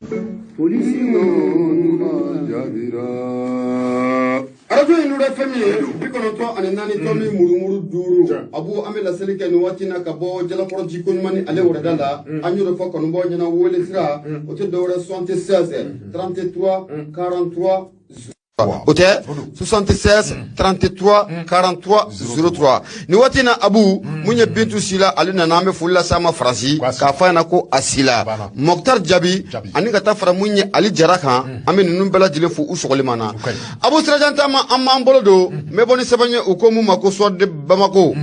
Polisi arajo inure fami bikonoto anani tomi murumuru duru abu amela selike ni watina kabo jala koro jikon mani ale wordala anyuro fo kono bo nyana wole sira o te dore 76 33 43 Ote 76 33 43 03 ni watina abu munye bintu sila alina name fulla sama fransi ka fana ko asila Mokhtar Jabi ani ka tafara munye ali jaraka amin numbela jile fu usogolimana abu sirajanta ma amma ambolodo me boni sabanye ukomu mako sorde bamako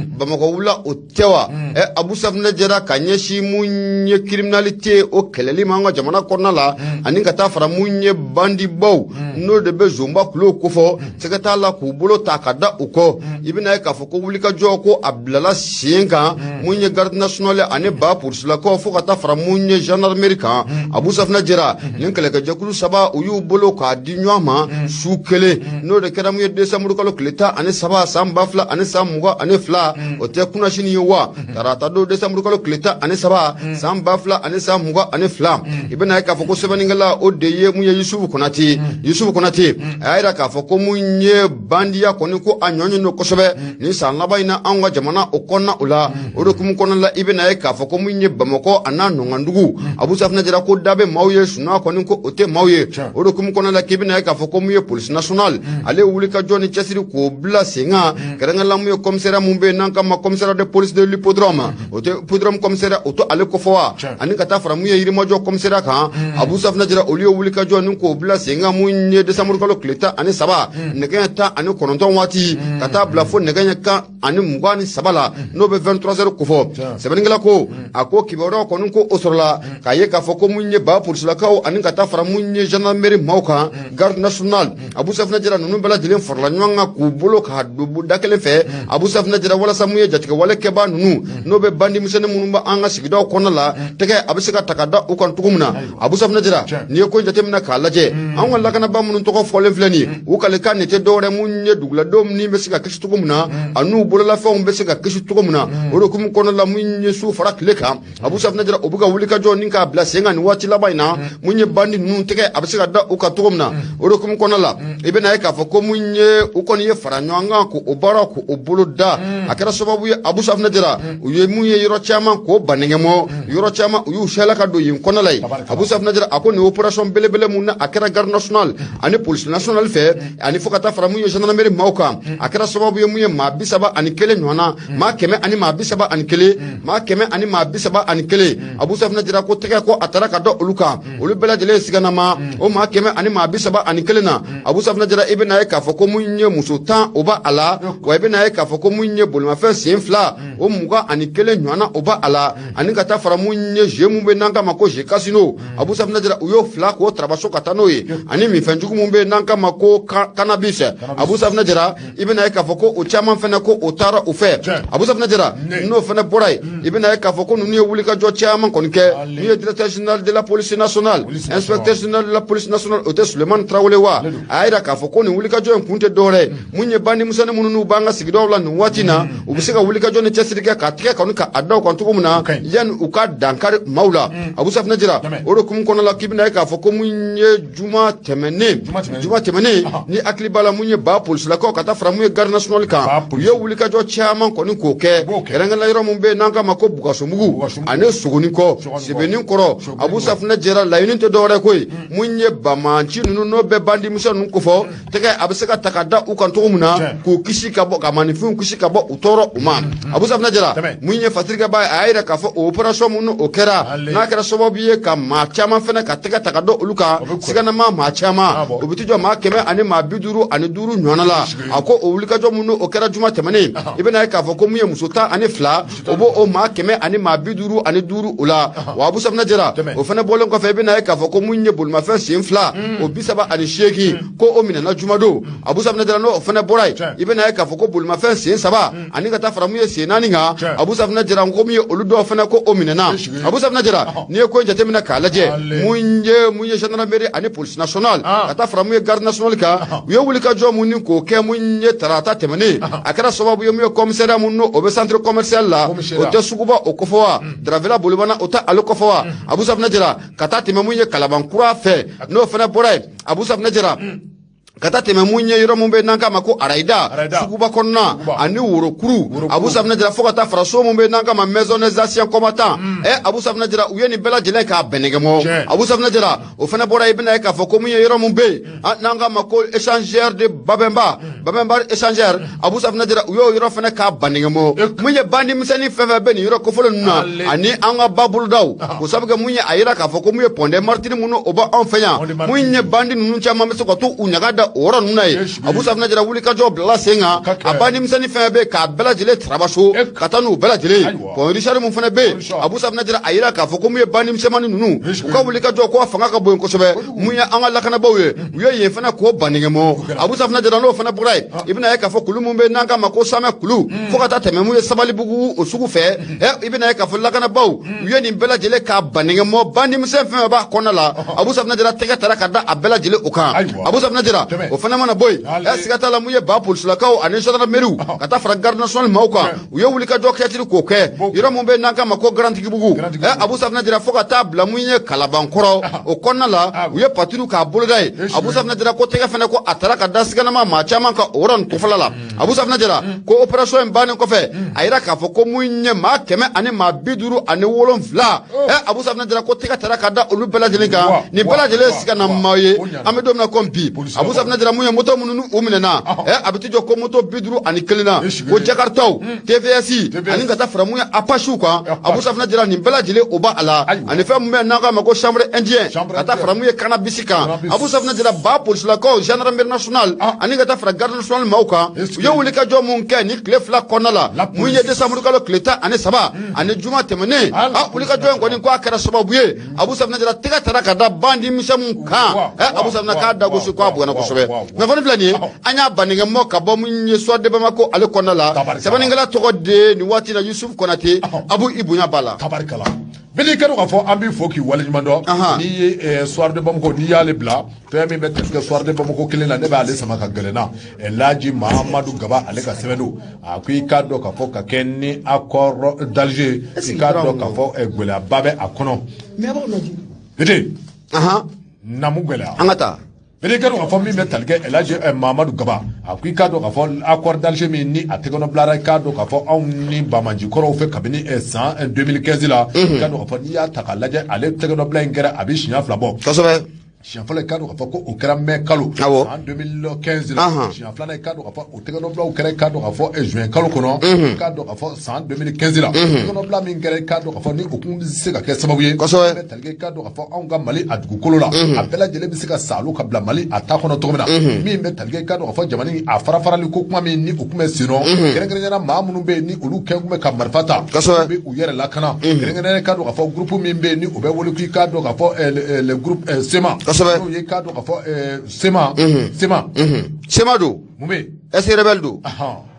wula otewa abu safna jara kanyeshi munye criminalité o keleli manga jamana kornala ani ka tafara munye bandi bow no de bezomba kulo kofo sekata la ku bolo takada uko ibina ka foko wulika joko ablala sienga munye garde nationale ane ba pour cela ko fo kata fra munye gendarmerie kan abu safna jira ninkele ka jakulu saba uyu bolo ka dinywama sukele no de kera mu décembre ko kleta ane saba samba fla ane samuga ane fla o te kuna shini yowa tarata do décembre ko kleta ane saba samba fla ane samuga ane fla ibina ka foko seba ningala o deye munye Yusuf Konate ayira ka fo ko munye bandiya koni ko anyonyo no kosobe ni sanlaba ina anga jamana okonna ula odokum konna la ibina ka fo ko munye bamako anano ngandugu abu safna jira ko dabe mawye suna koni ko ote mawye odokum konna la kibina ka fo ko munye police national ale wulika joni chasiri ko bla singa karanga la munye commissariat mumbe nanka ma commissariat de police de l'hippodrome ote hippodrome commissariat oto ale ko fowa ani kata fara munye yiri mojo commissariat kan abu safna jira olio wulika joni ko bla singa munye décembre ko kleta ani saba neganya ta ani kononton wati kata blafo neganya ka ani mugani sabala no be 23h kofo sebeningala ko ako kiboro konun ko osorla kaye ka foko munye ba pour cela ka ani kata fara munye gendarmerie mauka garde national abu safna jira nunu bela dilen forla nyanga ku bolo ka dubu dakele fe abu safna jira wala samuye jatika wala keba nunu no be bandi musene munumba anga sigidaw konala tege abisika takada ukon tugumna abu safna jira ni ko jatemna kalaje an wala kana ba munun to ko folen flani ukale kan te dore munye dugla dom ni besika kishi tugumna anu bolola fa besika kishi tugumna oro kum kono la munye su farak leka abu safna jira obuga wulika jo ninka blasenga ni wati labaina munye bandi nun tege abisika da uka tugumna oro kum kono la ibena ka fa ko munye ukoni ye faranyanga ko obara ko obolo da akara sababu ye abu safna jira uye munye yoro chama ko banengemo yoro chama uyu shelaka do yin kono lay abu safna jira akoni operation belebele munna akara garde national ani police national fe ani fokata fara munye gendarmerie mauka akara sababu ye munye mabisaba ani kele nyona ma keme ani mabisaba ani kele ma keme ani mabisaba ani kele abu safna jira ko tege ko atara ka do uluka ulu bela jele sigana ma o ma keme ani mabisaba ani kele na abu safna jira ibena ka foko munye musutan oba ala wa ibena ka foko munye bolma fe sinfla o muga ani kele nyona oba ala ani kata fara munye jemu be nanga mako je casino abu safna jira uyo fla ko trabaso katanoye ani mi fenjugu mumbe nanga mako cannabis abu safna jira ibena ka foko o chaman fena ko otara ofe abu safna jira no fena boray ibena ka foko nunu wulika jo chaman konke ni directeur général de la police nationale inspecteur général de la police nationale ote Suleiman Traoré wa ayira ka foko ni wulika jo kunte dore munye bandi musane mununu banga sigidawla ni watina ubisika wulika jo ne chesirika ka tike kanuka adaw kontumuna yan uka dankar maula abu safna jira oro kum kono la kibina ka foko munye juma temene ni akli bala munye ba police la ko kata fra munye garde national kan yo wulika jo chairman ko ni ko ke renga la yoro mumbe nanga mako buga somugu ane suguni ko sibenin koro abu safna jira la yunite dore koy munye ba manchi nunu no be bandi musa nun ko fo tege abisaka takada ukan to muna ko kishi ka bo ka manifun kishi ka bo utoro uma abu safna jira munye fatriga ba ayira ka fo operation munu okera na kera sobobiye ka ma chairman fena ka tege takado uluka sigana ma chama obitijo ma keme ani ma biduru ani duru nyonala ako owulika jo munu okera juma temane ibena ka fo ko muye musuta ani fla obo o ma keme ani ma biduru ani duru ula wa abu safna jira o fana bolon ko fe ibena ka fo ko munye bulma fe sin fla o bisaba ani sheki ko o mina na juma do abu safna jira no o fana boray ibena ka fo ko bulma fe sin saba ani ka ta fara muye senani nga abu safna jira ko muye oludo fana ko o mina na abu safna jira ni ko jate mina kalaje munye gendarmerie ani police national ata fara muye garde national ka u ye wuli ka jɔ mun ni k'o kɛ mun ye tarata tɛmɛnen a kɛra sababu ye mun ye commissariat mun n'o bɛ centre commercial la o tɛ suguba o kɔfɛ wa Darafela bolibana o tɛ ale kɔfɛ wa Abu Safinɛ Jara ka taa tɛmɛ mun ye Kalabankura fɛ n'o fana bɔra yen Abu Safinɛ Jara ka taa tɛmɛ mun ye yɔrɔ mun bɛ n'an k'a ma ko Arayida suguba kɔnɔna ani Worokuru Abu Safinɛ Jara fo ka taa fara so mun bɛ n'an k'a ma maison des anciens combattants Abu Safinɛ Jara u ye nin bɛɛ lajɛlen k'a bɛn nɛgɛmɔ Abu Safinɛ Jara o fana bɔra i bɛna ye k'a fɔ ko mun ye yɔrɔ mun bɛ yen n'an k'a ma ko échangeur de Babemba échangeur Abu Safinɛ Jara u y'o yɔrɔ fana k'a ban nɛgɛmɔ mun ye bandi misɛnnin fɛn fɛn bɛ nin yɔrɔ kofɔlen ninnu na ani an ka ba bolodaw o sabu kɛ mun ye a yira k'a fɔ ko mun ye pɔndɛ martini minnu o bɛ anw fɛ yan mun ye bandi ninnu caman bɛ se ka to u ɲaga da o yɔrɔ ninnu na ye Abu Safinɛ Jara wuli ka jɔ bilala sen kan a bandi misɛnnin fɛn bɛ k'a bɛɛ lajɛlen tarabaso ka taa n'u bɛɛ lajɛlen pɔn Richard mun fana bɛ yen Abu Safinɛ Jara a yira k'a fɔ ko mun ye bandi misɛnmanin ninnu u ka wuli ka jɔ ko a fanga ka bon kosɛbɛ mun ye an ka lakanabaaw ye u ye yen fana k'o ban nɛgɛmɔ Abu Safinɛ Jara n'o fana bɔra yen i bɛna ye k'a fɔ kulu mun bɛ n'an k'a ma ko Samɛ kulu fo ka taa tɛmɛ mun ye Sabalibugu o sugu fɛ i bɛna ye k'a fɔ lakanabaaw u ye nin bɛɛ lajɛlen k'a ban nɛgɛmɔ bandi misɛn fɛn fɛn b'a kɔnɔna la Abu Safinɛ Jara tɛgɛ tara ka da a bɛɛ lajɛlen o kan Abu Safinɛ Jara o fana mana bɔ yen siga t'a la mun ye ba polisilakaw ani gendarmeriw ka taa fara garde nationale maaw kan u ye wuli ka jɔ kɛtiri k'o kɛ yɔrɔ mun bɛ n'an k'a ma ko Garantigibugu Abu Safinɛ Jara fo ka taa bila mun ye Kalabankɔrɔ o kɔnɔna la u ye patrouille k'a boloda ye Abu Safinɛ Jara ko tɛgɛ fɛnɛ ko a taara ka da siganama maa caman ka o yɔrɔ nin kɔfɛla la Abu Safinɛ Jara ko opération in bannen kɔfɛ a yira k'a fɔ ko mun ye maa 100 ani maa 57 Abu Safinɛ Jara ko tɛgɛ taara ka da olu bɛɛ lajɛlen kan nin bɛɛ lajɛlen sigana maa ye an bɛ don min na comme bi Abu Safinɛ Jara mun ye moto minnu u minɛna a bɛ ti jɔ ko moto 51 na ko Jakartaw TVS ani ka taa fara mun ye Apache kan Abu Safinɛ Jara nin bɛɛ lajɛlen o b'a a la ani fɛn mun bɛ n'an k'a ma ko chambre indien ka taa fara mun ye cannabis kan Abu Safinɛ Jara ba polisilakaw gendarmerie nationale ani ka taa fara garde nationale maaw kan u ye wuli ka jɔ mun kɛ ni tile 2 kɔnɔna la mun ye décembre kalo tile 13 ani juma tɛmɛnen wuli ka jɔ in kɔni ko a kɛra sababu ye Abu Safinɛ Jara tɛgɛ tara ka da bandi misɛn mun kan Abu Safinɛ k'a da gosi ko a bugana kosɛbɛ kunnafoni filɛ nin ye an y'a ban nɛgɛmɔ ka bɔ mun ye soir de Bamako ale kɔnɔna la sɛbɛnnikɛla tɔgɔ de nin waati la Yusuf Konate Abu Ibunya Bala tabarikala bili kɛra k'a fɔ an b'i fɔ k'i waleɲuman dɔn n'i ye soir de Bamako n'i y'ale bila fɛn min bɛ tigɛ soir de Bamako kelen na ne b'ale sama ka gɛlɛnna Laji Mahamadu Gaba ale ka sɛbɛn don a ko i k'a dɔn k'a fɔ ka kɛ ni accord d'Alger i k'a dɔn k'a fɔ gɛlɛyaba bɛ a kɔnɔ bidi namu gɛlɛya an ka taa bidi kɛra k'a fɔ min bɛ tali kɛ Laji Mahamadu Gaba a ko i k'a dɔn k'a fɔ accord d'Alger min ni a tɛgɛnɔ bilara i k'a dɔn k'a fɔ anw ni Bamaji kɔrɔw fɛ kabini san 2015 la i k'a dɔn k'a fɔ n'i y'a ta k'a lajɛ ale tɛgɛnɔ bila in kɛra a bɛ siɲɛ 2 bɔ kosɛbɛ siɲɛ fɔlɔ i k'a dɔn k'a fɔ ko o kɛra mai kalo san 2015 la siɲɛ filanan i k'a dɔn k'a fɔ o tɛgɛnɔbilaw kɛra i k'a dɔn k'a fɔ juin kalo kɔnɔ i k'a dɔn k'a fɔ san 2015 la tɛgɛnɔbila min kɛra i k'a dɔn k'a fɔ ni o kun bɛ se ka kɛ sababu ye kosɛbɛ bɛ tali kɛ i k'a dɔn k'a fɔ anw ka Mali a dugukolo la a bɛɛ lajɛlen bɛ se ka sa olu ka bila Mali a ta kɔnɔ cogo min na min bɛ tali kɛ i k'a dɔn k'a fɔ jamana a farafarali ko kuma min ni o kun bɛ sen nɔ kɛrɛnkɛrɛnnenya maa minnu bɛ yen ni olu kɛ kun bɛ ka marifa ta u bɛ u yɛrɛ lakana kɛrɛnkɛrɛnnenya i k'a dɔn k'a fɔ groupe min bɛ yen ni o bɛ wele k'i k'a dɔn k'a fɔ le groupe SEMA n'o ye k'a dɔn k'a fɔ SEMA don mun bɛ est-ce que rebelle do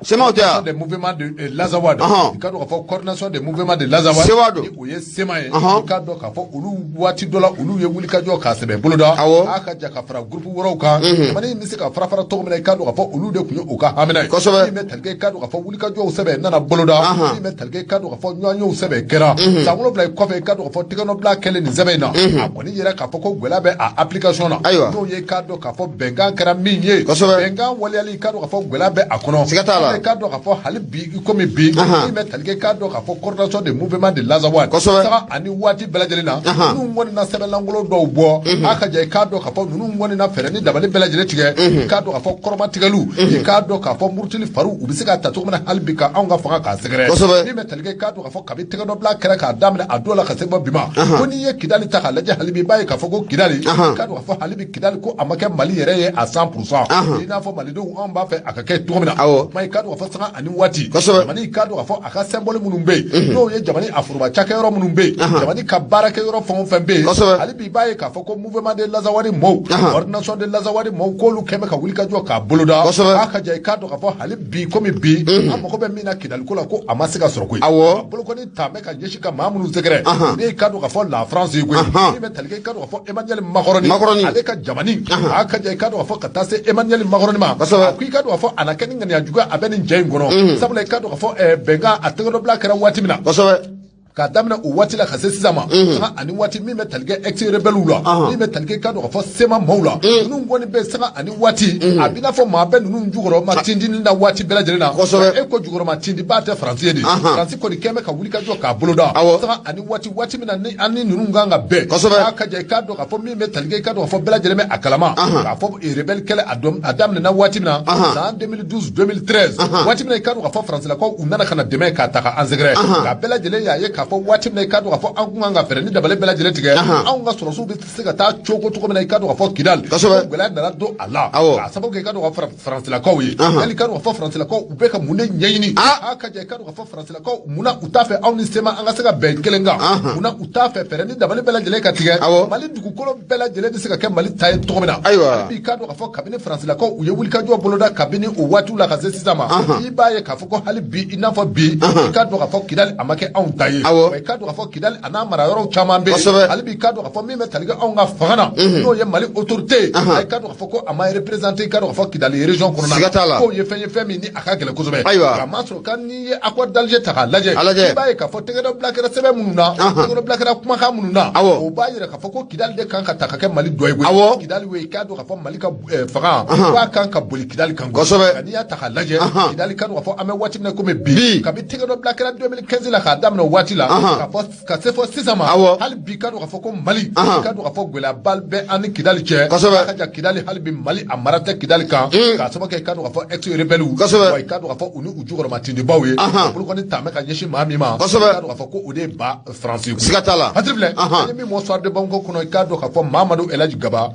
Sema otea des mouvements de Lazawad ka do ka fɔ coordination des mouvements de Lazawad o ye Sema ye ka do ka fɔ olu waati dɔ la olu ye wuli ka jɔ ka sɛbɛn boloda a ka ja ka fara groupe wɔrɔw kan jamana in bɛ se ka fara fara tɔgɔ min na ka do ka fɔ olu de kun ye o ka hamina ye min bɛ talikɛ ka do ka fɔ wuli ka jɔw sɛbɛn nana boloda min bɛ talikɛ ka do ka fɔ ɲɔgɔnyew sɛbɛn kɛra san 7 kɔfɛ ka do ka fɔ tɛgɛnɔbila kɛlen nin sɛbɛn in na a kɔni yɛrɛ k'a fɔ ko gwɛlɛ bɛ a application na n'o ye ka do ka fɔ bɛnkan kɛra min ye bɛnkan waliyali ka do ka fɔ gwɛlɛ bɛ a kɔnɔ ka do ka fɔ hali bi komi bi min bɛ talikɛ ka do ka fɔ coordination des mouvements de Lazawad saga ani waati bɛɛ lajɛlen na ninnu kɔni na sɛbɛnlankolon dɔw bɔ a ka ja i k'a dɔn k'a fɔ ninnu kɔni na fɛɛrɛ ni dabali bɛɛ lajɛlen tigɛ k'a dɔn k'a fɔ kɔrɔmatigɛliw i k'a dɔn k'a fɔ murutili fariw u bɛ se ka ta cogo min na hali bi ka anw ka fanga k'a sɛgɛrɛ min bɛ talikɛ k'a dɔn k'a fɔ kabi tɛgɛnɔbila kɛra k'a daminɛ a dɔw la ka se bɔ bi ma ko n'i ye Kidali ta k'a lajɛ hali bi i b'a ye k'a fɔ ko Kidali k'a dɔn k'a fɔ hali bi Kidali ko a ma kɛ Mali yɛrɛ ye à 100% i n'a fɔ malidenw anw b'a fɛ a ka kɛ cogo min na kadu fa sanga ani wati jamani kadu fa aka symbole munumbe no ye jamani afuruba chaka yoro munumbe jamani kabara ke yoro fon fembe ali bi baye ka fa ko mouvement de lazawari mo ordination de lazawari mo ko lu keme ka wulika jo ka boloda aka jay kadu fa ali bi komi bi amako be mina kidal ko la ko amasika soro ko bolo ko ni tambe ka yeshika mamunu zegre ni kadu fa la France ko ni metalike kadu fa Emmanuel Macron ale ka jamani aka jay kadu fa katase Emmanuel Macron ma ku kadu fa anakeni ngani ajuga abeni njay ngono sabula kadu fa benga atego bla kara wati mina ka damna o wati la khase sizama ani wati mi metalge ex rebelu la mi metalge kadu fa sema maula nunu ngoni be sanga ani wati abina fo ma be nunu njugoro ma tindi na wati bela jelena e ko jugoro ma tindi ba te français di français ko di keme ka wuli ka jo ka boloda sanga ani wati mina ni ani nunu nganga be ka je kadu ka fo mi metalge kadu fa bela jeleme akalama ka fo rebel kele adam na wati mina en 2012 2013 wati mina kadu ka fo français la ko unana kana demain ka taka anzegre ka bela jele ya ye ka fo wati mina kadu ka fo anganga fere ni dabale bela jele tige anga soro su bi siga ta choko to ko mina kadu ka fo kidal gela na do ala ka sabo ke kadu ka fo français la ko yi yali kadu ka fo français la ko ube ka munne nyeyini aka je kadu ka fo français la ko muna utafe awni sema anga siga ben kelenga muna utafe fere ni dabale bela jele ka tige mali dugu kolo bela jele di siga ke mali tay to ko mina bi kadu ka fo kabine français la ko uye wuli ka jo boloda kabine o watu la ka sesama ibaye ka fo ko hali bi ina fo bi kadu ka fo kidal amake awn taye way kadu ka fo kidal ana mara yoro chamambe hali bi kadu ka fo mi metaliga awn ga fagana no ye mali autorité ay kadu ka fo ko ama représenter kadu ka fo kidal région kono na ko ye femi ni akagele ko zobe ka masro kan ni accord d'Alger ta laje ibaye ka fo tegado blakera sebe mununa tegado blakera kuma ka mununa o baye ka fo ko kidal de kan ka ta ka mali doy go kidal we kadu ka fo mali ka faga wa kan ka boli kidal kan go ni ya ta laje kidal kadu ka fo ame wati na ko me bi ka bi tegado blakera 2015 la ka damno wati la ka se fo sisama hal bi kadu ka fo ko mali kadu ka fo gola balbe an kidal che ka ja kidal hal bi mali amarata kidal kan ka so ke kadu ka fo ex rebelu way kadu ka fo unu ujugoro matindi bawe pour ko ni tame ka yeshi mami ma kadu ka fo ko ode ba français ko sigatala hatrible mi mo soir de banko kuno kadu ka fo Mamadou Elhaji Gaba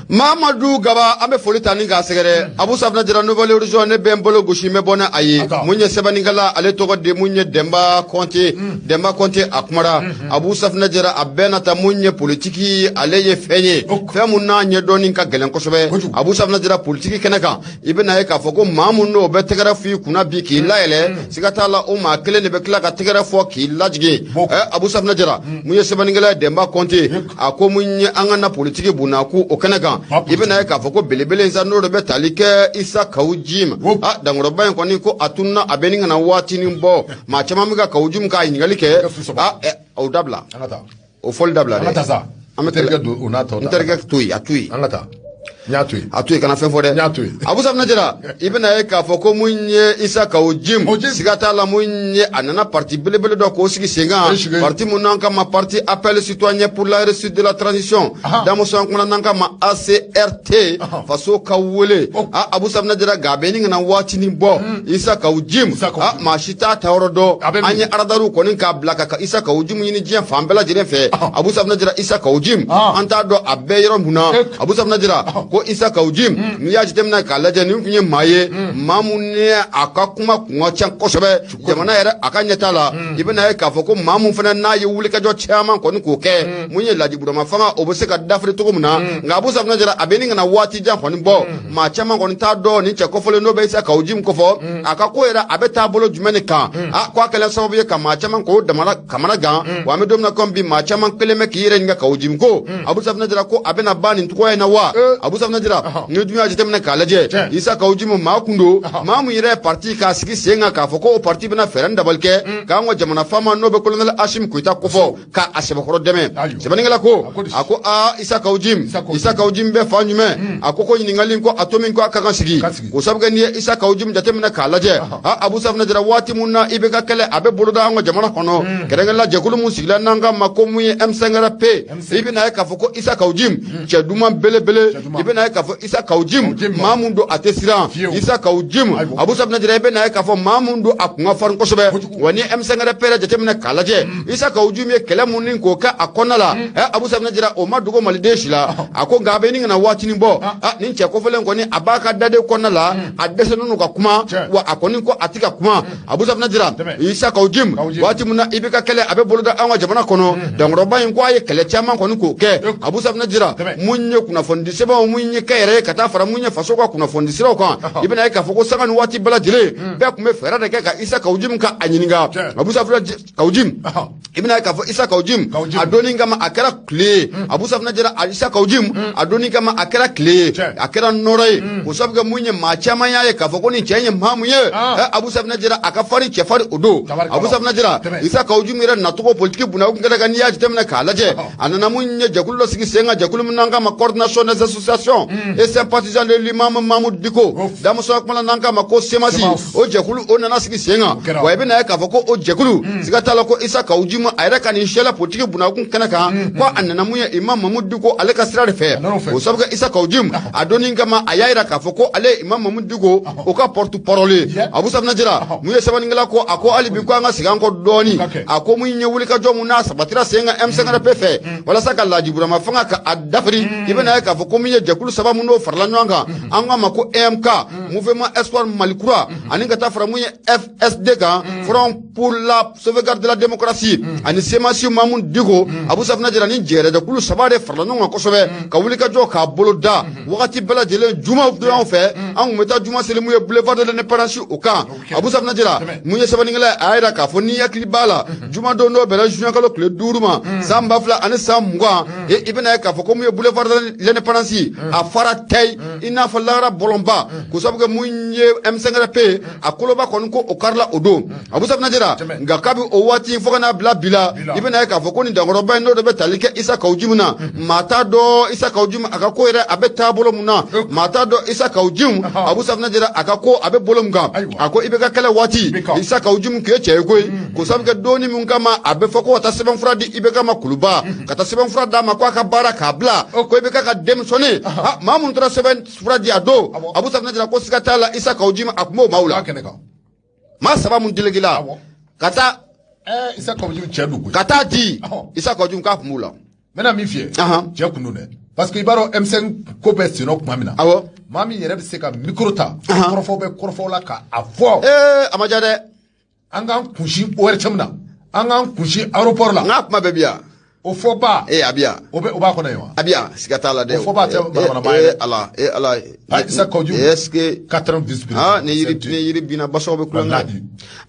Mamadou Gaba ambe foli tani ga segere Abu Safna jira nouvelle horizon ne ben bolo gushi me bona aye munye sebaningala ale togo de munye Demba Conté akmara Abu Safna jira abena ta munye politiki ale ye fenye femuna nye doni ka gelen kosobe Abu Safna jira politiki keneka ibena e ka foko mamun no be tegara fi kuna bi ki laele sigatala o ma kele ne be kla ka tegara fo ki lajige Abu Safna jira munye sebaningala Demba Conté ako munye angana politiki buna ku o kenaga ibena ka foko belebele nza no be talike Isa Kawujim dangoro bayan ko ni ko atunna abeninga na wati ni mbo ma chama mga Kawujim ka ingalike o dabla o fol dabla angata sa amaterga do unata interga tui angata nyatui atui kana fen fode nyatui Abu Safna jira ibena ka foko munye Isa Kawujim sigata la munye anana parti belebele do ko sigi senga parti munanka ma parti appel citoyen pour la réussite de la transition damo son kuna nanka ma ACRT faso kawole Abu Safna jira gabeni ngana wati ni bo Isa Kawujim ma shita tawrodo anye aradaru ko ninka blaka ka Isa Kawujim yini jian fambela jire fe Abu Safna jira Isa Kawujim anta do abeyro muna Abu Safna jira ko Isa Kawujim ni ya jitemna kalaje ni kunye maye mamune akakuma kunwa chan kosobe jamana yere akanyetala ibena ka foko mamu fana na ye wuli ka jo chairman ko ni ko ke munye laji budoma fama obose ka dafri to kumna nga Abu Safna jara abeni ngana wati jan fani bo ma chairman ko ni ta do ni che ko fole no be Isa Kawujim ko fo akako yera abeta bolo jumene kan ko akala sababu ye ka ma chairman ko damala kamana ga wa me domna kombi ma chairman keleme ki yere nga Kawujim ko Abu Safna jara ko abena bani to ko na wa Abu Safna jira ni dunya jitemna kalaje Isa Kawujim ma kundo ma mu yere parti ka sigi senga ka foko o parti bina feranda balke ka ngo jamana fama no be colonel Ashim Kuita kofo ka aseba khoro deme sebaningala ko ako Isa Kawujim be fanyume ako ko ningali ko atomin ko aka kan sigi ko sabga ni Isa Kawujim jatemna kalaje Abu Safna jira wati munna ibe ka kale abe buluda ngo jamana kono kerengala jekulu mu sigla nanga makomu M5RP ibe na ka foko Isa Kawujim che duma bele ibena ka fo isa kaujim mamundo atesira isa kaujim abu sabna jira ibena ka fo mamundo akunga farin kosobe wani emsengara pere jetemna kalaje isa kaujim ye kele munin ko ka akonala abu sabna jira o madugo malideshila ako ngabe ni na watini bo nin che ko felen ko ni abaka dade konala adese nunu ka kuma wa akoni ko atika kuma abu sabna jira isa kaujim wati muna ibika kele abe boloda anwa jabana kono dangroba yin ko aye kele chama kono ko ke abu sabna jira munye kuna fondise ba munye kere kata fara munye faso kwa kuna fondisira ko ibina ka foko sanga wati bala jile be kuma fera de ka isa kaujim ka anyininga abu sabna kaujim ibina ka fo isa kaujim adoni ngama akara kle abu sabna jira isa kaujim adoni ngama akara kle akara norai ko sabga munye ma chama ya ka foko ni chenye mamuye abu sabna jira akafari chefari odo abu sabna jira isa kaujim ira natuko politiki buna ko ngada kan ya jitemna kalaje anana munye jakullo sigi senga jakulu munanga ma coordination des associations et sympathisants de l'imam Mahmoud Diko damu so akmala nanga ma ko semasi o jakulu onana sigi senga wa ibina ka foko o jakulu siga tala ko isa kaujim ayra kan inshela politiki buna ko kanaka ko anana munye imam Mahmoud Diko ale ka sira fe o sabga isa kaujim adoni ngama ayira ka foko ale imam Mahmoud Diko o ka porte parole abu sabna jira muye sabani ngala ko ako ali bi ko nga siga ko doni ako munye wuli ka jomu na sabatira senga emsenga pefe wala saka laji burama fanga ka adafri ibena ka foko munye jakulu sababu no farla nyanga anga mako MK mouvement espoir malikura aninga ta fara munye FSD ka front pour la sauvegarde de la démocratie ani semasi Mahmoud Diko abu sabna jira ni jere jakulu sabade farla nyanga ko sobe ka wuli ka jo ka boloda wakati bela jele juma do en fait an meta juma sele muye boulevard de l'indépendance au camp abu sabna jira munye sabani ngala ayra ka foni yakli bala juma do no bela junya kalo kle duruma samba fla ani samwa e ibena ka foko muye boulevard de l'indépendance a fara tay ina falara bolomba ko sabga munye M5RP akoloba konko o karla odo abu sabna jira ngakabi o wati fogana bla bila ibena ka foko ni dangoroba no do betalike isa kaujimuna mata do isa kaujim akako ere abe tabolo muna mata do isa kaujim abu sabna jira akako abe bolomga ako ibeka kala wati isa kaujim ke chego ko sabga doni mun kama abe foko wata seben fradi ibeka makuluba kata seben frada makwa ka baraka bla ko ibeka ka demsone mamun tra seben fradi ado abu sabna jira ko sikatala isa kaujim akmo maula ma saba mun dilegila kata isa kaujim chedu kata di isa kaujim ka mula mena mi fie je kunune parce que ibaro M5 ko be sino kuma mina mami yere be se ka microta korfo la ka afo amajade anga kunshi wer chamna anga kunshi aéroport la ngap ma bebia o foba abia oba ko nayo abia sikatala de o foba te bana ala isa kaujum eske 80 vice ne yiri bina baso be kula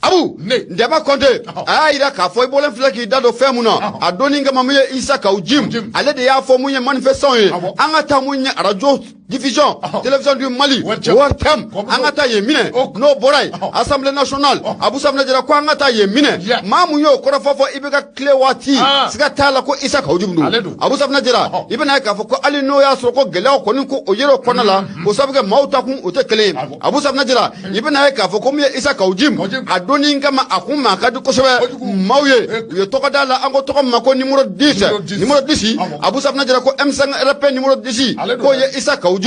abu ndeba konde ayira ka fo bolen flaki dado femuna adoni ngama muye isa kaujim ale de ya fo muye manifestation anga ta muye radio diffusion télévision du Mali Wartam angata yemine no boray assemblée nationale abu sabna jira ko angata yemine mamu yo ko fofo ibeka klewati siga tala ko isa kaujim du abu sabna jira ibena ka fo ko ali no ya so ko gele ko ni ko oyero konala ko sabga mauta kun o te kele abu sabna jira ibena ka fo ko mi isa kaujim adoni ngama akuma kadu ko sobe mawye yo to ko dala ango to ko mako numéro 10 abu sabna jira ko M5RP numéro 10 ko ye isa kaujim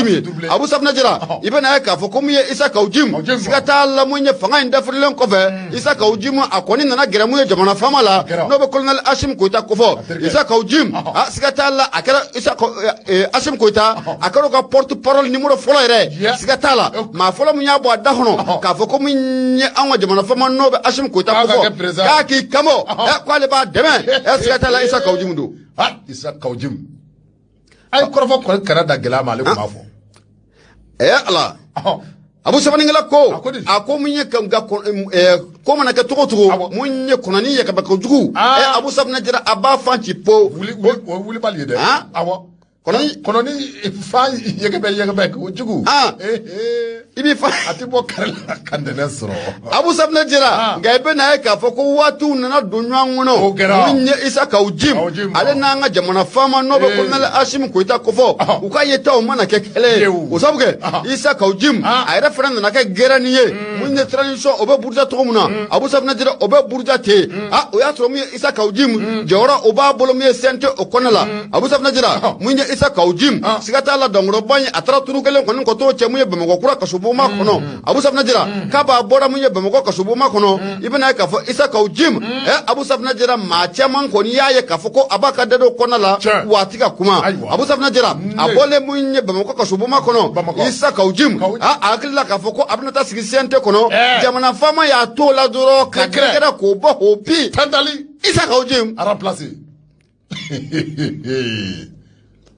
abu sabna jira ibena ka fo ko mi isa kaujim siga tala munye fanga inda frilen ko fe isa kaujim akoni nana gera munye jamana famala no be colonel Ashim Koita ko fo isa kaujim siga tala akara isa Ashim Koita akaro ka porte parole numéro folere siga tala ma folo munya bo dahono ka fo ko munye anwa jamana fama no be Ashim Koita ko fo ka ki kamo ko le ba deme siga tala isa kaujim do isa kaujim ay korfo ko karada gela male ko mafo ala abu sabani ngala ko ako munye kanga ko mana ka tugo munye konani ya ka bako jugu abu sabna jira aba fanci po wuli bali de awo kononi fa yega be ko jugu ibi fa atibo karla kandena soro abu sabna jira ngaibe na ka foko watu nana donwa ngono munye isa kaujim ale na nga jamana fama no be kolonel Ashim Koita kofo uka yeta o mana kekele o sabuke isa kaujim ay referendum na ka geraniye ne transition o be burja to muna abu safna jira o be burja te o ya so mu isa kaujim jawra o ba bolo mu sente o konala abu safna jira mu nye isa kaujim sigata la dongro banye atara turu gelen konin ko to che mu ye be mo kura kasubu ma kono abu safna jira ka ba bora mu ye be mo kasubu ma kono ibna ka fo isa kaujim abu safna jira ma chaman koni ya ye ka fo ko abaka dedo konala watika kuma abu safna jira abole mu nye be mo kasubu ma kono isa kaujim akilla ka fo ko abna ta sigi sente kono jamana fama ya to la duro ka kera ko bo hopi tandali isa kaujim a remplacé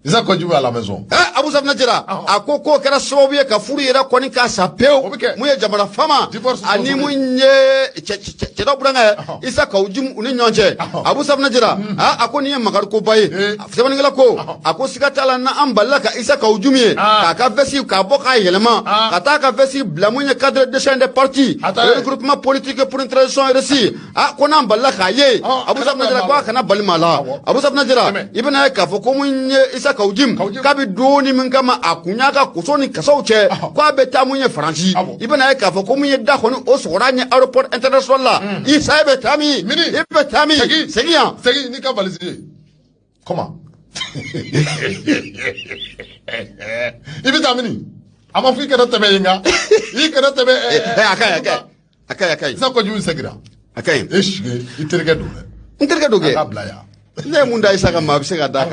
Isa Kaujim à la maison. Abu Safna jira akoko kera sababu ye ka furu yera koni ka sapeo mu ye jamana fama ani mu nye ceda buranga Isa Kaujim uni nyonche Abu Safna jira akoni ye magar ko baye sebani ngala ko ako sikatala na amballa ka Isa Kaujim ye ka vesi ka boka yelema ka ka vesi blamunye cadre de chaîne de parti le regroupement politique pour une transition réussie kona amballa ka ye Abu Safna jira kwa kana balimala Abu Safna jira ibna ka fo ko mu nye Isa Kaujim kabi doni min kama akunya ka kusoni kasauche kwa beta munye Franci ibana ka fo ko munye da khoni o soranye aéroport international la Isa betami ibetami segi ni ka valise comment ibetami ama fi kana tebe yinga yi kana tebe akay Isa Kaujim segira akay iterga doge ablaya ne munda Isa ka mabise ka da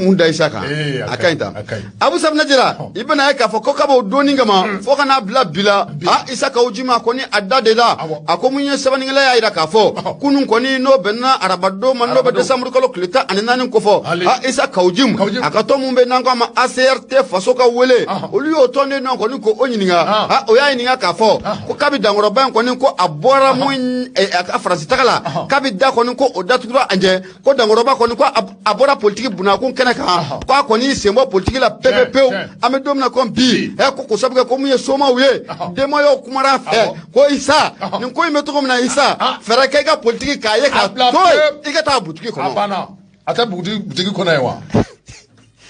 munda Isa ka akaita Abu Safna jira ibana ka fo ko kabo doni ngama fo kana bila Isa Kaujim akoni adda de la akomunye sabani ngala ya ira ka fo kunun koni no benna arabado mando be desamru kolo klita anani ko fo Isa Kaujim akato mumbe nango ma ACRT faso ka wele oli otonde no koni ko onyininga o ya yininga ka fo ko kabi dangoro ban koni ko abora mun afrasi takala kabi da koni ko odaturo anje ko dangoro roba koni ko abora politique buna ko kene ka ko koni sembo politique la PPP ame domna ko bi ko sabga ko mu soma wiye demo yo kumara fe ko Isa ni ko meto ko na Isa fera ke ga politique ka ye ka to igata butuki ko abana ata butuki ko na yawa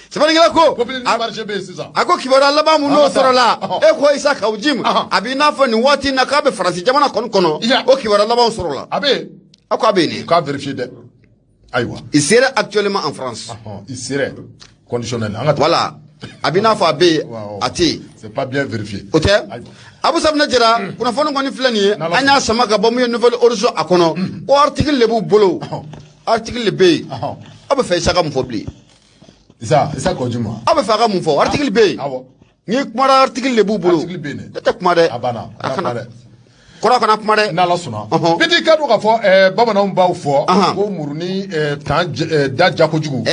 sabani ngala ko marché be sisa ako kibara laba mu no sorola ko Isa Kaujim abina fo ni wati na ka be France jamana kono o kibara laba sorola ako abeni ka vérifier de Aïwa. Il serait actuellement en France. Il serait conditionnel. Voilà. Abina Fabe Ati. C'est pas bien vérifié. Ok. Abu Safna jira kuna fono ngoni flani anya sama ka bamu ye nouvelle orzo akono o article lebu bolo article lebe abu fa Isa ka mu fobli Isa Kaujim abu fa ka mu fo article be ni kuma article lebu bolo article be ne ta kuma de abana kora kana kuma de n'ala suna petit kadu ka fɔ bamananw b'aw fɔ ko muruni tan da jakojugu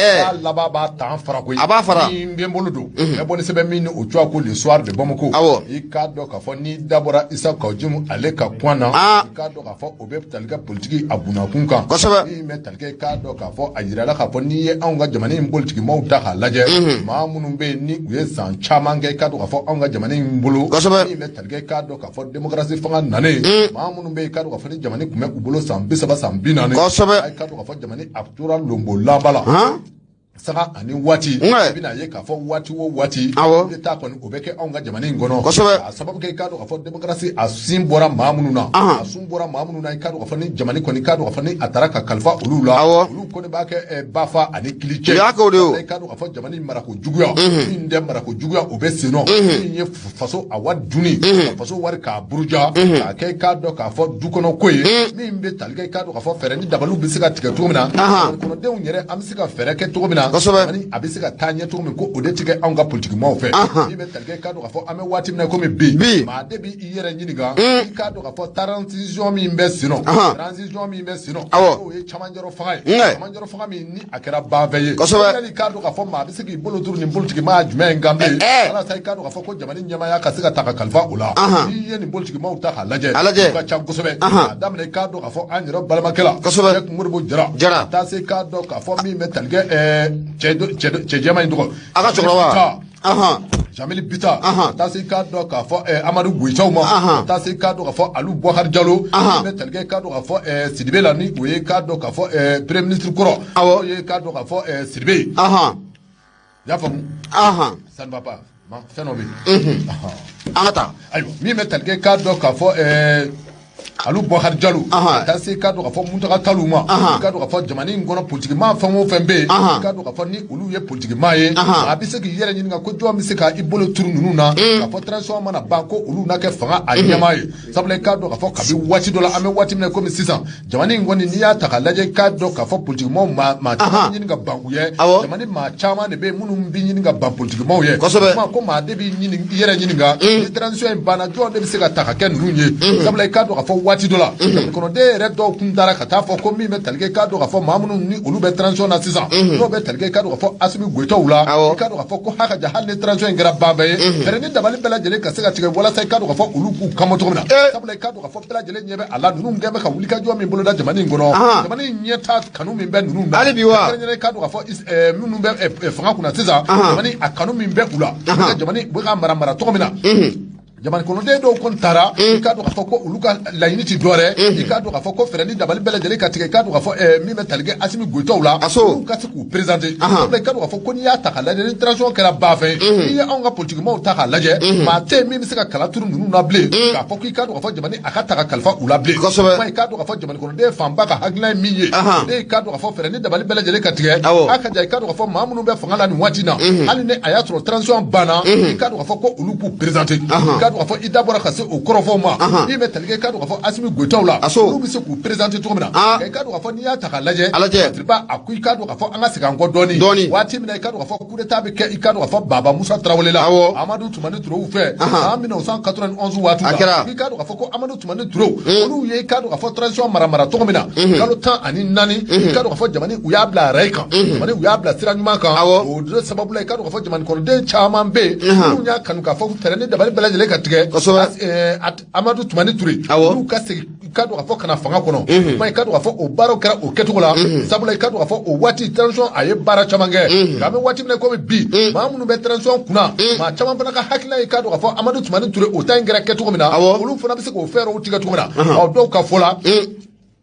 laba b'a tan fara koyi a b'a fara ni n bɛ n bolo don ne bɔ ni sɛbɛn min ni o cogoya ko le soir de Bamako i k'a dɔn k'a fɔ ni dabɔra Isa Kaujim ale ka kuma na i k'a dɔn k'a fɔ o bɛ tali kɛ politiki a bunakun kan kosɛbɛ min bɛ tali kɛ i k'a dɔn k'a fɔ a yirala k'a fɔ n'i ye anw ka jamana in politikimaw ta k'a lajɛ maa minnu bɛ yen ni u ye san caman kɛ i k'a dɔn k'a fɔ anw ka jamana in bolo kosɛbɛ min bɛ tali kɛ i k'a dɔn k'a fɔ démocratie fanga nalen maa minnu bɛ yen i k'a dɔn k'a fɔ ni jamana tun bɛ u bolo san 30 san 40 kosɛbɛ i k'a dɔn k'a fɔ jamana a tora lombo laba la saga ani waati i bɛna ye k'a fɔ waati o waati i bɛ taa kɔni o bɛ kɛ anw ka jamana in kɔnɔ a sababu kɛ i k'a dɔn k'a fɔ démocratie a sin bɔra maa minnu na a sun bɔra maa minnu na i k'a dɔn k'a fɔ ni jamana kɔni i k'a dɔn k'a fɔ ni a taara ka kalifa olu la olu kɔni b'a kɛ bafa ani kili cɛ i k'a dɔn k'a fɔ jamana in marako juguya min tɛ marako juguya o bɛ sen nɔ min ye faso a wari duni ka faso wari k'a buruja k'a kɛ i k'a dɔn k'a fɔ du kɔnɔ ko ye min bɛ tali kɛ i k'a dɔn k'a fɔ fɛɛrɛ ni dabaliw bɛ se ka tigɛ cogo min na kɔnɔdenw yɛrɛ an bɛ se ka fɛɛrɛ kɛ cogo min na ani a bɛ se ka taa ɲɛ cogo min ko o de tigɛ anw ka politikimaw fɛ min bɛ tali kɛ i k'a dɔn k'a fɔ an bɛ waati min na komi bi maa de bɛ i yɛrɛ ɲininka i k'a dɔn k'a fɔ transition min bɛ sen nɔ transition min bɛ sen nɔ o ye camanjɛrɛ fanga ye camanjɛrɛ fanga min ni a kɛra banfɛ ye yali i k'a dɔn k'a fɔ maa bɛ se k'i bolo turu nin politikimaa jumɛn kan bilen walasa i k'a dɔn k'a fɔ ko jamana ɲɛmaaya ka se ka ta ka kalifa o la n'i ye nin politikimaw ta k'a lajɛ o ka ca kosɛbɛ a daminɛ i k'a dɔn k'a fɔ an yɛrɛ balimakɛ la Sheikh Modibo Jara ka taa se k'a dɔn k'a fɔ min bɛ tali kɛ cɛ jɛma in tɔgɔ a ka cɛkɔrɔba Jamil Bita ka taa se k'a dɔn k'a fɔ Amadu Goyitaw ma ka taa se k'a dɔn k'a fɔ Alu Boubacar Diallo min bɛ tali kɛ k'a dɔn k'a fɔ Sidibe la ni o ye k'a dɔn k'a fɔ premier ministre kɔrɔ o ye k'a dɔn k'a fɔ Sidibe i y'a faamu ça ne va pas fɛn dɔ bɛ yen Angata. Ayo, mi metalge ka do ka fo alu Boubacar Diallo ta se ka do ka fo Muntaka Taluma ka do ka fo jamani ngono politique ma famo fembe ka do ka fo ni olu ye politique ma ye abise ki yere nyinga ko jo mi se ka ibolo turu nunu na ka fo transition mana banko olu na ke fanga a nyama ye sabule ka do ka fo kabi wati dola ame wati mena comme 600 jamani ngoni ni ya taka laje ka do ka fo politique mo ma nyinga banku ye jamani ma chama ne be munu mbi nyinga ban politique mo ye ma ko ma de bi nyinga yere nyinga transition bana jo de bi se ka taka ken nunye sabule ka do ka fo wati dola kono de red do kundara kata fo ko mi metalge ka do ka fo mamunu ni olu be transition na 600 no be talge ka do ka fo asimi gweto wula ka do ka fo ko haka ja hal ne transition ngara babaye fere ni dabali bela jele ka se ka tige wala sai ka do ka fo olu ku kamoto mina sabule ka do ka fo bela jele nyebe ala nunu ngebe ka wuli ka jo mi bolo da jamani ngono jamani nyeta kanu mi be nunu na fere ka do ka fo nunu be fanga kuna 600 jamani akanu mi be ula jamani bu ka mara to mina jamani kono de do kon tara ikado ka foko uluka la unity dore ikado ka foko ferani dabali bela jele ka tige ikado ka fo mi metalge asimi goito la ka se ku présenter donc ikado ka foko ni ya ta kala de transition kala ba fe ni ya onga politique mo ta kala je ma te mi se ka kala turu nunu na ble ka foko ikado ka fo jamani akata ka kalfa ula ble ma ikado ka fo jamani kono de famba ka hagla miye de ikado ka fo ferani dabali bela jele ka tige aka ja ikado ka fo mamunu be fangala ni watina ali ne ayatro transition bana ikado ka foko uluku présenter ka fo idabora ka se o korofo ma ni metalge ka do ka fo asimi goitaw la olu bi se ku présenter to mina ka do ka fo ni ya ta ka laje triba akui ka do ka fo anga sika ngo doni wati mina ka do ka fo ku de tabe ke ka do ka fo baba Musa Traoré la Amadou Toumani Touré fait en 1991 watu la ka do ka fo ko Amadou Toumani Touré olu ye ka do ka fo transition mara to mina ka lo temps ani nani ka do ka fo jamani u ya bla raika jamani u ya bla siranyuma kan o de sababu la ka do ka fo jamani ko de chaman be olu nya kanu ka fo terene de bali bela ka tige Amadou Toumani Touré olu ka se ka do ka fo kana fanga kono ma ka do ka fo o baro kera o ketugo la sabula ka do ka fo o wati transition aye bara chamange ka me wati mena ko bi ma munu be transition kuna ma chaman fana ka hakila ka do ka fo Amadou Toumani Touré o ta ngera ketugo mina olu fana be se ko fero o tiga tugo mina o do ka fola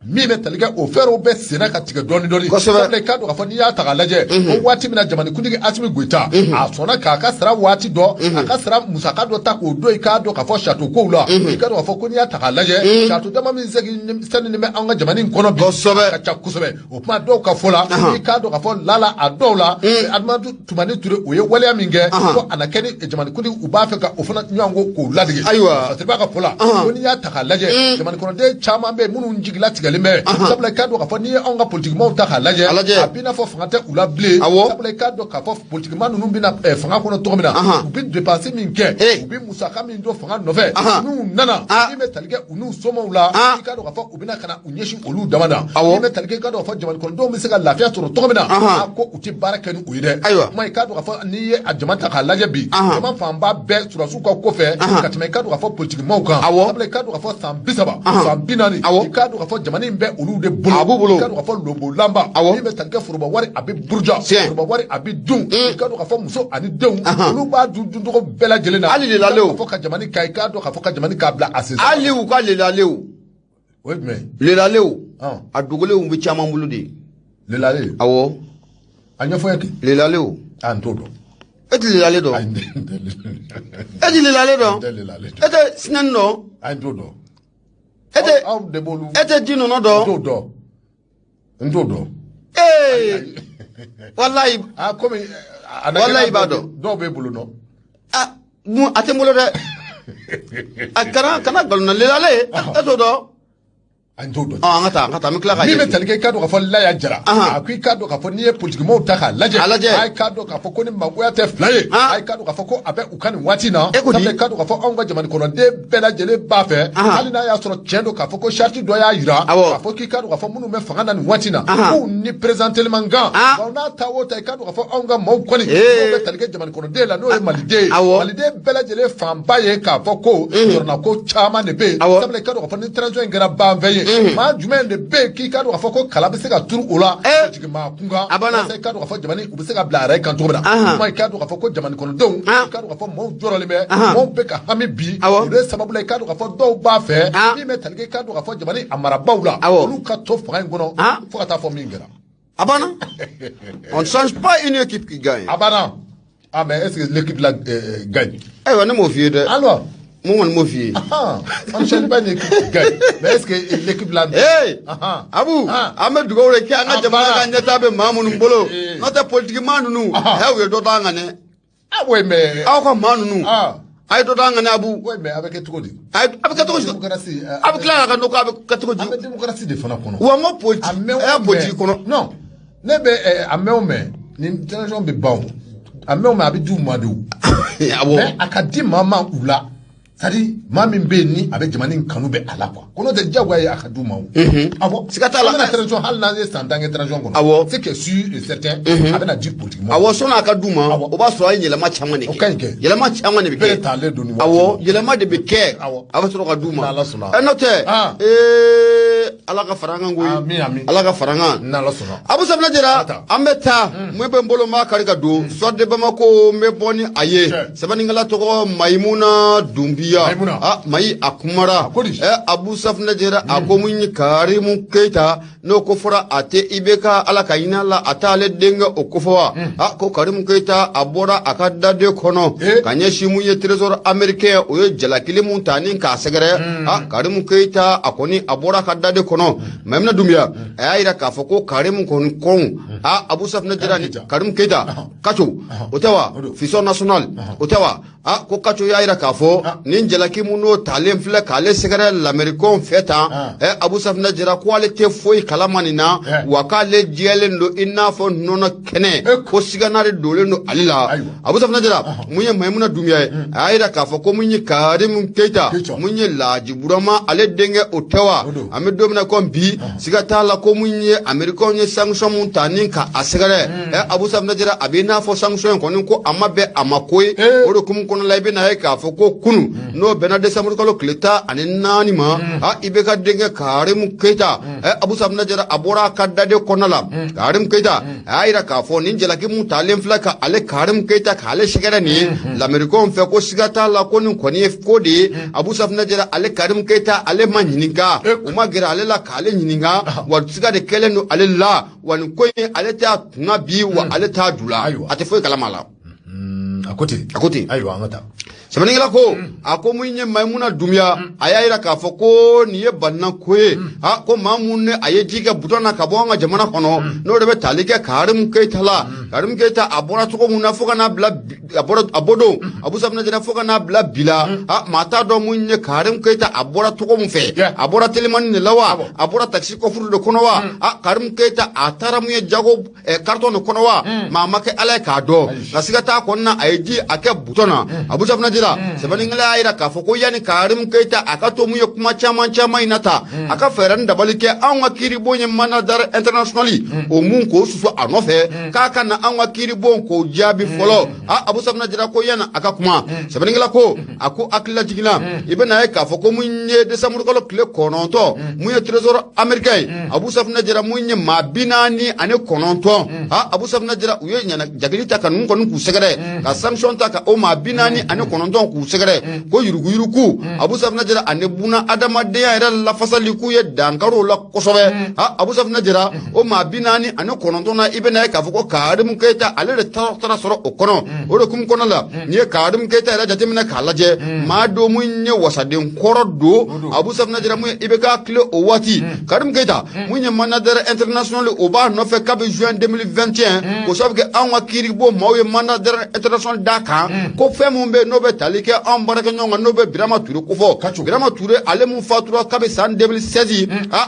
mi metalge o fero be sena ka tige doni sabule ka do ka fo ni ya ta laje o wati mina jamani kundigi asimi goita a sona ka sara wati do aka sara musaka do ta ko do ka do ka fo chateau ko la ka do ka fo ko ni ya ta laje chateau dama mi segi sani ni me anga jamani kono bi ka cha kusobe o ma do ka fo la ka do ka fo lala a do la Amadou Toumani Touré o ye wale aminge ko anakeni jamani kundigi u ba fe ka o fana nyango ko ladige aywa sa ka fo la ko ni ya ta laje jamani kono de chama be munu njigila limbe sabule ka do ka fo ni onga politique mo ta laje abina fo fangate ula ble sabule ka do ka fo politique man nunu bina fanga kono to mina ubin dépasser minke ubin musaka min do fanga nove nu nana ni metalge unu somo ula ka do ka fo ubina kana unyeshi olu damana ni metalge ka do fo jaman kono do mi se ka lafiya to mina ko uti baraka ni uyide mai ka do ka fo ni adjaman ta laje bi jaman famba be surasu ko fe ka tme ka do ka fo politique mo kan sabule ka do ka fo sambisaba sambinani ka do ka fo jaman be olu de bolo ka do ka fo lobo lamba ni be tanke furuba wari abi burja furuba wari abi dun ka do ka fo muso ani deun olu ba dun do bela jelena ali le lalew fo ka jamani kai ka do ka fo ka jamani ka bla assist ali u ka le lalew oui mais le lalew a dogole u bi chama mbulu de le lalew awo anya fo yake le lalew an todo eti le lalew do eti le lalew do eti sinan no an todo ete dino no do ndo wallahi comme wallahi bado do be bulu no mu atemolo de kana galna lelale eto do andodo ngata mi kla ka ni metalge ka do ka fo la ya jara akui ka do ka fo ni politique mo ta ka laje ay ka do ka fo ko ni magoya te flaye ay ka do ka fo ko abe ukani wati na tabe ka do ka fo onga jamani kono de bela jele ba fe hali na ya soro chendo ka fo ko charte do ya yira ka fo ki ka do ka fo munu me fanga na wati na ko ni présenter le manga na ta wota ka do ka fo onga mo ko ni metalge jamani kono de la no malide bela jele famba ye ka fo ko na ko chama ne be tabe ka do ka fo ni transition ngara ba veye ma jumɛn de be ki ka do ka fɔ ko kala bɛ se ka turu o la jigi ma kunga sai ka do ka fɔ jamani u bɛ se ka bila yɛrɛ kan cogo min na kuma ka do ka fɔ ko jamani kɔnɔdenw ka do ka fɔ maaw jɔrɔlen bɛ maaw bɛ ka hami bi o de sababu la ka do ka fɔ dɔw b'a fɛ min bɛ tali kɛ ka do ka fɔ jamani a marabaaw la olu ka to fanga in kɔnɔ fo ka taa fɔ min kɛra. On ne change pas une équipe qui gagne. Ah, mais est-ce que l'équipe là gagne? Eh, on est mauvais. Alors? Moi, on est mauvais. On ne cherche pas une équipe qui gagne. Mais est-ce que l'équipe là... Hey! Abou! Ahmed Dougoure, qui a un jamana gagné Mamoun Bolo. Notre politiquement, nous. Ah, oui, d'autres angane. Ah, oui, mais... Ah, comme nous. Ah. Aïe, d'autres angane, Abou. Oui, mais avec Katouodi. Avec Katouodi. Démocratie. Avec la Katouodi. Avec démocratie de Fonakono. Ou un politique. Un politique. Non. Nebe, Améomé, n'importe be bon. Améomé a du madou. Mais akadi maman ou là. C'est-à-dire, maman béni avec Jamanin Kanoube à la fois. On a déjà voyé Akadou Maou. Ah bon? C'est qu'à la transition, c'est que sûr et certain, avec la dure politique. Ah bon, son Akadou Maou, on va soigner le match à Mané. Il y a le match à Mané. Ah bon, il y a le match de Béquet. Ah bon, son Akadou Maou. Un notaire. Alaga Farangangoui. Alaga Farangan. Abou Sabnadera, Ameta, Mwebembolo Makarikado, soit de Bamako, Meboni Aye, Sabaningala Toro, Maimouna, Dumbi. Mai akumara Abu Safna jera akomuni Karimu Keita no kofora ate ibeka ala kaina la atale denga okofoa ko Karimu Keita abora akada de kono kanyeshi muye trésor américain oyo jalakili muntani ka segere Karimu Keita akoni abora akada de kono memna dumia ayira ka foko Karimu kon Abu Safna jera ni Karimu Keita kacho otawa fison national otawa ko kacho yaira ka fo Jalaki muno talem fle kale segere l'Américain feta Abu Safna jira qualité foi kalamanina wakale dielendo inafo nono kene ko siganare dole no alila Abu Safna jira munye maimuna dumia ayira ka fo ko munye Karimu Keita munye laji burama ale denge otewa amedomina ko bi sigata la ko munye Americain nye sanction muntani ka asegere Abu Safna jira abina fo sanction ko amabe amakoy odo kum kono laibe na ka fo ko kunu no bena Desember kalo kleta ani nani ma ibeka denge Karimu Keita Abu Safna jara abora kadda de konala Karimu Keita ayira ka fo ninjela ki mu talem flaka ale Karimu Keita kale shigara ni l'Américain fe ko sigata la ko ni koni ko de Abu Safna jara ale Karimu Keita ale manyininga uma gira ale la kale nyininga wa siga de kele no ale la wa ni ko ale ta tuna bi wa ale ta dula ate fo kalamala akoti ayo angata Sabaningala ko ako munye maimuna dumia ayayira ka foko niye banna koye ko mamunne ayejiga butona kabonga jamana kono no rebe talike Karimu Keita la Karimu Keita abora toko munafoka na bla abora abodo Abu Safna jana foka na bla bila mata do munye Karimu Keita abora toko mfe abora telemani ne lawa abora taxi ko furu do kono wa Karimu Keita atara munye jago karton kono wa mama ke ala ka do nasigata konna ayeji ake butona Abu Safna Sabaningala ayira ka foko yani Karimu Keita akato muye kuma chama inata aka feran dabalike anwa kiri bonye manadar internationally o mun ko susu anofe kaka na anwa kiri bon ko jabi folo Abu Safna jira ko yana aka kuma Sabaningala ko ako akila jigina ibena ka foko munye Desember ko kle kononto muye trésor américain Abu Safna jira munye mabinani ane kononto Abu Safna jira uye nyana jagilita kanun ko ku segere ka sanction ta ka o mabinani ane kononto ku segere ko yuruku Abu Safna jira anebuna adama de ya la fasali ku ye dankaro la kosobe Abu Safna jira o ma binani ane kononto na ibena ka fuko Karimu Keita ale de tara soro okono o de kum kono la ni Karimu Keita ra jatemina kalaje ma do munye wasaden korodo Abu Safna jira mu ibeka kle o wati Karimu Keita munye manager international o ba no fe kabe juin 2021 ko sabe ke anwa kiribo mawe manager international daka ko fe mumbe no be talike an baraka nyonga no be Birama Touré ko fo Birama Touré ale mun fatura kabe san 2016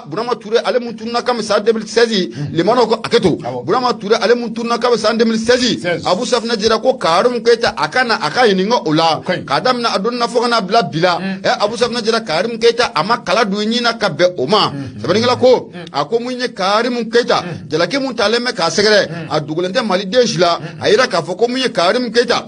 Birama Touré ale mun tunna kabe san 2016 limano ko aketo Birama Touré ale mun tunna kabe san 2016 Abu Safna jira ko Karimu Keita akana akayininga ola kadamna adonna fogana bla bila Abu Safna jira Karimu Keita ama kala dunyina kabe oma sabaningala ko ako munye Karimu Keita jalake mun taleme ka segere adugulente mali dejila ayira ka foko munye Karimu Keita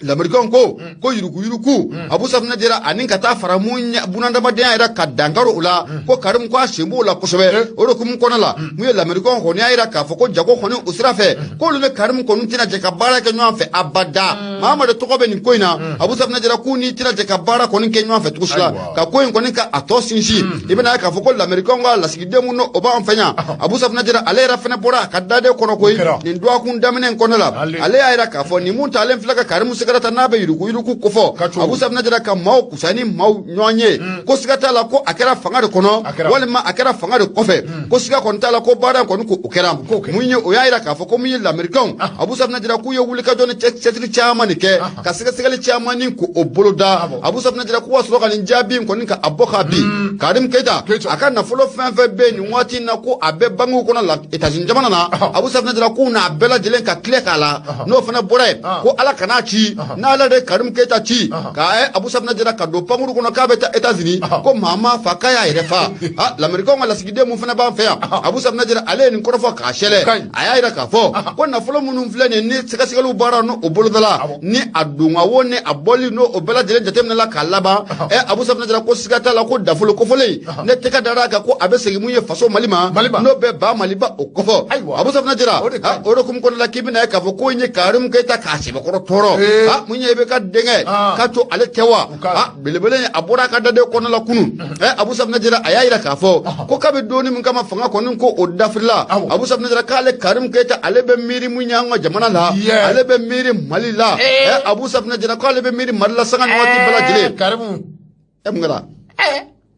l'américain ko yuruku Abu Safna Jara anin ka ta faramunya bunanda badya ira ka dankaro ula ko karim ko shimbo la kosobe oro kum kono la mu l'américain ko ni ira ka foko jago ko ni usrafe ko le karim ko ntina je ka bara ke nwa fe abada Muhammad to ko be ni koina Abu Safna Jara ku ni tira je ka bara ko ni ke nwa fe tusla ka ko ni ka atosinshi ibena ka foko l'américain ko la sigide mu no oba amfanya Abu Safna Jara ale ra fene bora ka dade kono ko ni ndwa kun damene kono la ale ira ka fo ni mun talen flaka karim sigarata nabe yuruku kofo Abu Safna Jara ka mau kusani mau nyonye ko sigata la ko akera fanga de kono wala ma akera fanga de kofe ko siga konta la ko bara kono ko okera munye oyaira ka fo ko munye l'américain Abu Safna Jara ku ye wuli ka joni cetri chama ni ke ka siga siga le chama ni ko oboloda Abu Safna Jara ku wasro ka ni jabi ko ni ka aboka bi Karim Keita aka na folo fanfe be ni wati na ko abe bangu kono la États-Unis jamana na Abu Safna Jara ku na bela jelen ka clé kala no fana bore ko ala kana ci na ala de Karim Keita ci ka Abu Safna Jara ka do panguru kono ka beta États-Unis ko mama fakaya irefa l'américain wala sigide mu fana ba fa Abu Safna Jara ale ni ko fo ka shele aya ira ka fo ko na folo munum flene ni sika sika lu bara no obolodala ni adunga woni aboli no obela jele jatem na la kalaba Abu Safna Jara ko sika ta la ko dafolo ko fole ne teka daraga ko abesegi mu ye faso malima no be ba maliba o ko fo Abu Safna Jara oro kum ko la kibina ka fo ko ni Karim Keita ka se ko toro mu nye be ka denge ka to ale tewa belebele abura ka dade kono la kunu Abu Safna Jara ayira ka fo ko kabe doni mun kama fanga kono ko odafrila Abu Safna Jara ka le Karim Keita ale be miri munyanga jamana la ale be miri malila Abu Safna Jara ko ale be miri malila sanga wati bala jile Karim ngara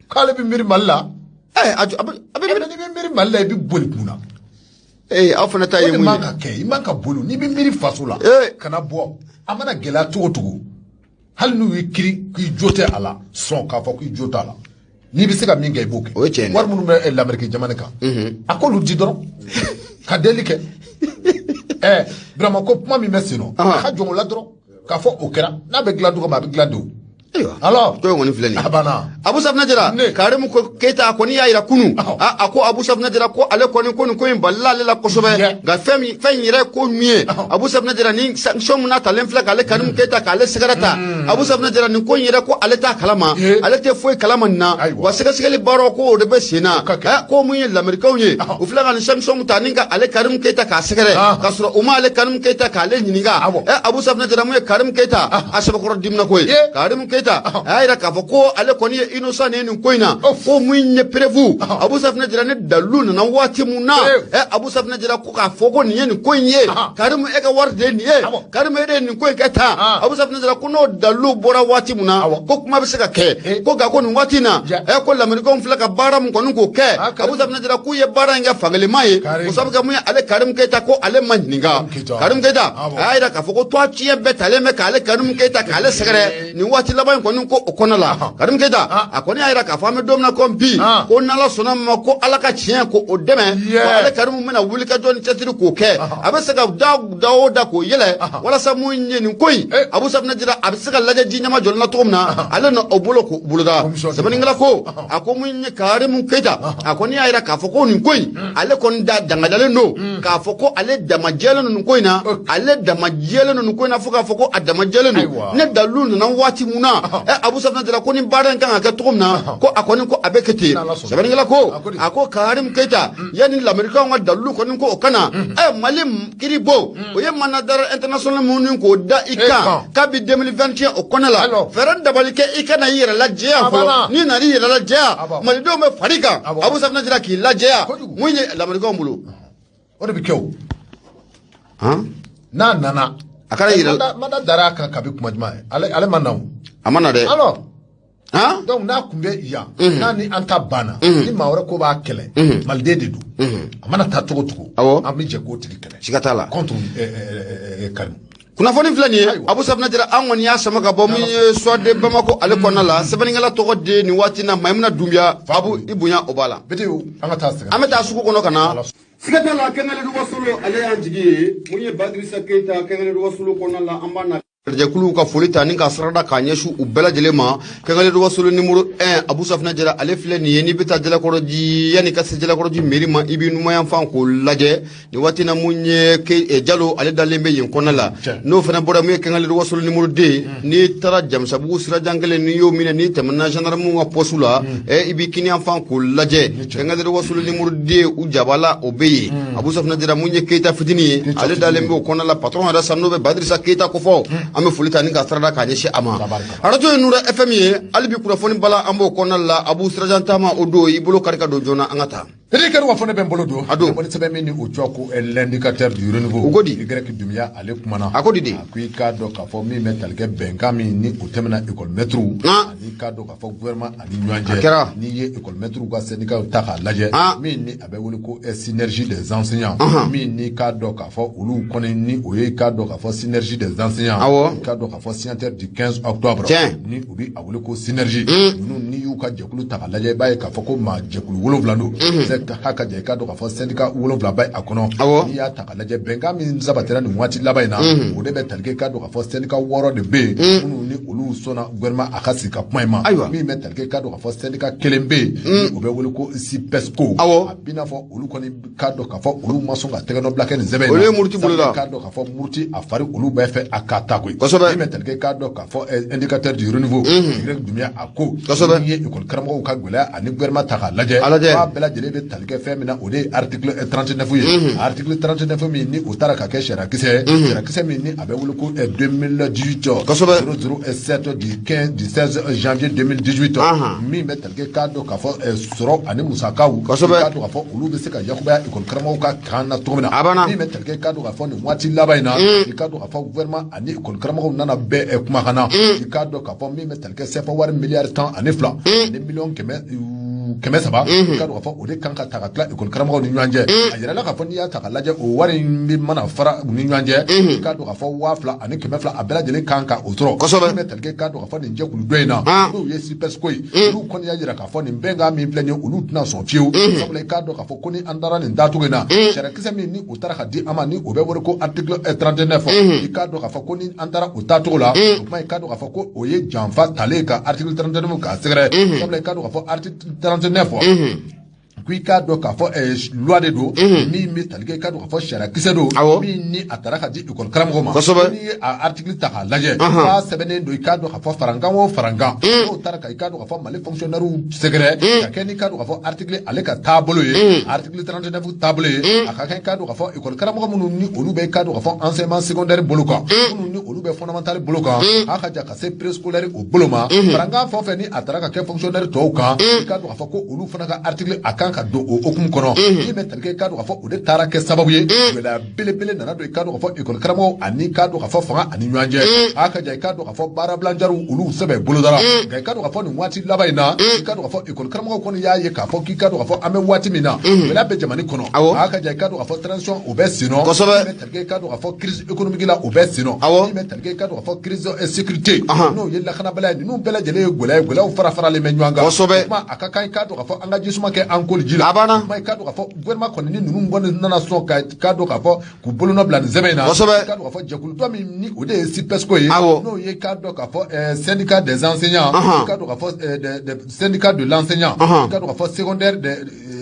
ko ale be miri malila abe miri malila bi boli kuna afana ta yemu imaka bolu ni bi miri fasola kana bo amana gela togo hal nu yikiri ki jote ala son ka fo ki jota ala ni bi se ka minga iboke war munu be l'Amérique jamana ka akolu di doro ka delike vraiment ko puma mi mesino ka jongo la doro ka fo okera na be gladu ko ma be gladu alors to ngoni fleni abana Abu Safna Jara Karim Keita ko ni yaira kunu ako Abu Safna Jara ko ale ko ni balla le la kosobe ga femi yire ko mie Abu Safna Jara ni sanction muna talen fla ale Karim Keita ka ale sigarata Abu Safna Jara ni ko yire ko ale ta kalama ale te foi kalama na wa siga siga le baro ko de be sina ko mu ye l'américain ye u fla ga ni sanction muta ninga ale Karim Keita ka sigare ka sura uma ale Karim Keita ka ale nyiniga Abu Safna Jara mu ye Karim Keita asaba ko dimna ko Karim Keita ayira ka fo ko ale ko ni innocent ne ni koina ko munye prevu Abu Safna Jara ne dalun na wati muna Abu Safna Jara ko ka fo ko ni ni koinye Karim e ka warde ni Karim e de ni koin ka ta Abu Safna Jara ko no dalu bora wati muna ko kuma be se ka ke ko ga ko ni wati na ko l'américain fla ka bara mun ko nun ko ke Abu Safna Jara ku ye bara nga fagale mai ko sabu ka mun ale Karim Keita ko ale manninga Karim Keita ayira ka fo ko to chiye betale me ka ale Karim Keita ka ale segere ni wati la ko nun ko okona la Karim Keita akoni ayira ka fami domna ko bi ko nala sona ma ko ala ka chien ko odeme ko ale Karim mena wuli ka joni chatiri ko ke abese ga da ko yele wala sa mu nyeni koy Abu Safna Jara abese ga laja ji nyama jolna tomna ale no obolo ko buluda sabani ngala ko ako mu nye Karim Keita akoni ayira ka fo ko ni koy ale kon da dangadale no ka fo ko ale damajele no koy na ale damajele no koy na fo ka fo ko adamajele no ne dalun na wati muna Abu Safna Jara ko ni baran kan ga tomna ko akoni ko abekete sabani ngala ko ako Karim Keita yani l'américain wa dalu ko ni ko kana malim kiribo o ye manadar international mun ko da ika kabi 2021 o kona la feran dabalike ika na yira la jea fo ni na yira la jea mali do me farika Abu Safna Jara ki la jea munye l'américain bulu o de bikew nana akara yira mada daraka kabi kuma jma ale manaw amana de alors donc na kumbe ya na ni anta bana ni mawre ko ba kele malde de du amana ta togo amni je ko tigi kele sikatala contre Karim kuna foni flani Abu Safna Jara angoni ya sama ka bo mu swade Bamako ale konna la sebani ngala togo de ni wati na maimuna dumbia Abu ibunya obala bete angata ameta suku kono kana sikatala kenale du wasolo ale anjigi munye Badrissa Keita kenale du wasolo konna la ambana Jakulu ka foli ta ni ka sarada ka ɲɛsu u bɛɛ lajɛlen ma kangale wasolo numéro 1 Abu Safina Jara ale filɛ nin ye ni bɛ taa jalakɔrɔji yani ka se jalakɔrɔji mairie ma i bɛ numayan fan ko lajɛ ni waati na mun ye Jalo ale dalen bɛ yen kɔnɔ la n'o fana bɔra mun ye kangale wasolo numéro 2 ni taara Jamisabugu sirajan kelen ni y'o minɛ ni tɛmɛna gendarme ka poste la i bɛ kiniyan fan ko lajɛ kangale wasolo numéro 2 u jabala o bɛ yen Abu Safina Jara mun ye Keita fitini ye ale dalen bɛ o kɔnɔ la patron yɛrɛ sa n'o bɛ Badrissa Keita ko fɔ an bɛ foli ta ni ka sarada ka ɲɛsin a ma radio ye Nura FM ye hali bi kunnafoni bala an b'o kɔnɔna la Abu sirajan taama o don i bolo kari ka don joona an ka taa Edikari wa fone ben bolo do woni sebe min ni o joko l'indicateur du renouveau ugodi Y Dumia ale kumana akodi de akui ka do ka fo mi metal ke benka mi ni o temena école maître ni ka do ka fo gouvernement ani nyanje ni ye école maître ga syndicat ta ka laje mi ni abe woni ko synergie des enseignants mi ni ka do ka fo ulu koni ni o ye ka do ka fo synergie des enseignants ka do ka fo scientifique du 15 octobre ni obi awuli ko synergie ni yu ka jekulu ta ka laje baye ka fo ko ma jekulu woloflando haka je ka do ka fo syndicat wolofla bay akono ni ya ta ka laje benga min zabatera ni wati labay na o de be talke ka do ka fo syndicat woro de be ni olu sona gouvernement akasi ka point ma mi me talke ka do ka fo syndicat kelembe o be woli ko si pesco abina fo olu koni ka do ka fo olu maso ga tegeno blaken zebe na murti bulula ka do ka fo murti afari olu be fe akata ko mi me talke ka do ka fo indicateur du renouveau Y Dumia ako ni école karamo ka gwela ani gouvernement ta ka laje ba bela jele be talke femina o de article 39 ye article 39 mi ni o tara ka ke shara kise mi ni abe wulu ko 2018 007 du 16 janvier 2018 mi be talke kado ka fo soro ani musakawu kado ka fo ulu be se ka yakuba école karamo ka kana tomina mi be talke kado ka fo ni wati labaina kado ka fo gouvernement ani école karamo nana be kuma kana kado ka fo mi be talke sefa war milliard temps ani fla ni million kɛmɛ saba ka do ka fɔ o de kan ka ta ka tila école karamɔgɔw ni ɲɔgɔn cɛ a yɛrɛ la ka fɔ n'i y'a ta ka lajɛ o wari in bi mana fara ni ɲɔgɔn cɛ ka do ka fɔ 2000 ani 200 a bɛɛ lajɛlen kan ka o sɔrɔ kosɛbɛ mais talike ka do ka fɔ nin jɛkulu dɔ in na n'o ye sipesco ye olu kɔni y'a jira k'a fɔ nin bɛnkan min filɛ nin ye olu tɛna sɔn fiyewu sabula i k'a dɔn k'a fɔ ko ni an taara nin dacogo in na sariya min ni o taara ka di an ma ni o bɛ wele ko article 39 i k'a dɔn k'a fɔ ko ni an taara o taacogo la o kuma i k'a dɔn k'a fɔ ko o ye janfa talen ka article 39 k'a sɛgɛrɛ sabula i k'a dɔn k'a fɔ article 39 kui ka do ka fɔ loi de do min bɛ talike ka do ka fɔ sariya kisɛ do min ni a taara ka di école karamɔgɔ ma ni a article ta k'a lajɛ k'a sɛbɛnnen do i k'a dɔn ka fɔ farankan o farankan n'o taara ka i k'a dɔn ka fɔ mali fonctionnaire sɛgɛrɛ ka kɛ ni k'a dɔn ka fɔ article ale ka taabolo ye article 39 taabolo ye a ka kɛ k'a dɔn ka fɔ école karamɔgɔ minnu ni olu bɛ k'a dɔn ka fɔ enseignement secondaire bolo kan minnu ni olu bɛ fondamental bolo kan a ka ja ka se préscolaire o bolo ma farankan fɛn o fɛn ni a taara ka kɛ fonctionnaire tɔw kan i k'a dɔn ka fɔ ko olu fana ka article a kan ka don o hukumu kɔnɔ min bɛ talike k'a dɔn ka fɔ o de taara kɛ sababu ye gɛlɛya belebele nana don i k'a dɔn ka fɔ école karamɔgɔw ani k'a dɔn ka fɔ fanga ani ɲɔgɔn cɛ a ka ja i k'a dɔn ka fɔ baara bilanjariw olu sɛbɛn bolodara nka i k'a dɔn ka fɔ nin waati laban in na i k'a dɔn ka fɔ école karamɔgɔw kɔni y'a ye k'a fɔ k'i k'a dɔn ka fɔ an bɛ waati min na gɛlɛya bɛ jamana kɔnɔ a ka ja i k'a dɔn ka fɔ transition o bɛ sen nɔ min bɛ talike k'a dɔn ka fɔ crise économique la o bɛ sen nɔ min bɛ talike k'a dɔn ka fɔ crise sécurité n'o ye lakanabaliya ye ninnu bɛɛ lajɛlen ye gɛlɛyaw fara faralen bɛ ɲɔgɔn kan kuma a ka kan i k'a dɔn ka fɔ an ka jisuma kɛ an koli ji la kuma i k'a dɔn ka fɔ gouvernement kɔni ni ninnu kɔni nana sɔn k'a dɔn k'a fɔ k'u bolonɔ bila nin sɛbɛn in na k'a dɔn k'a fɔ jɛkulu dɔ min ni o de ye sipesco ye n'o ye k'a dɔn k'a fɔ syndicat des enseignants k'a dɔn k'a fɔ syndicat de l'enseignant k'a dɔn k'a fɔ secondaire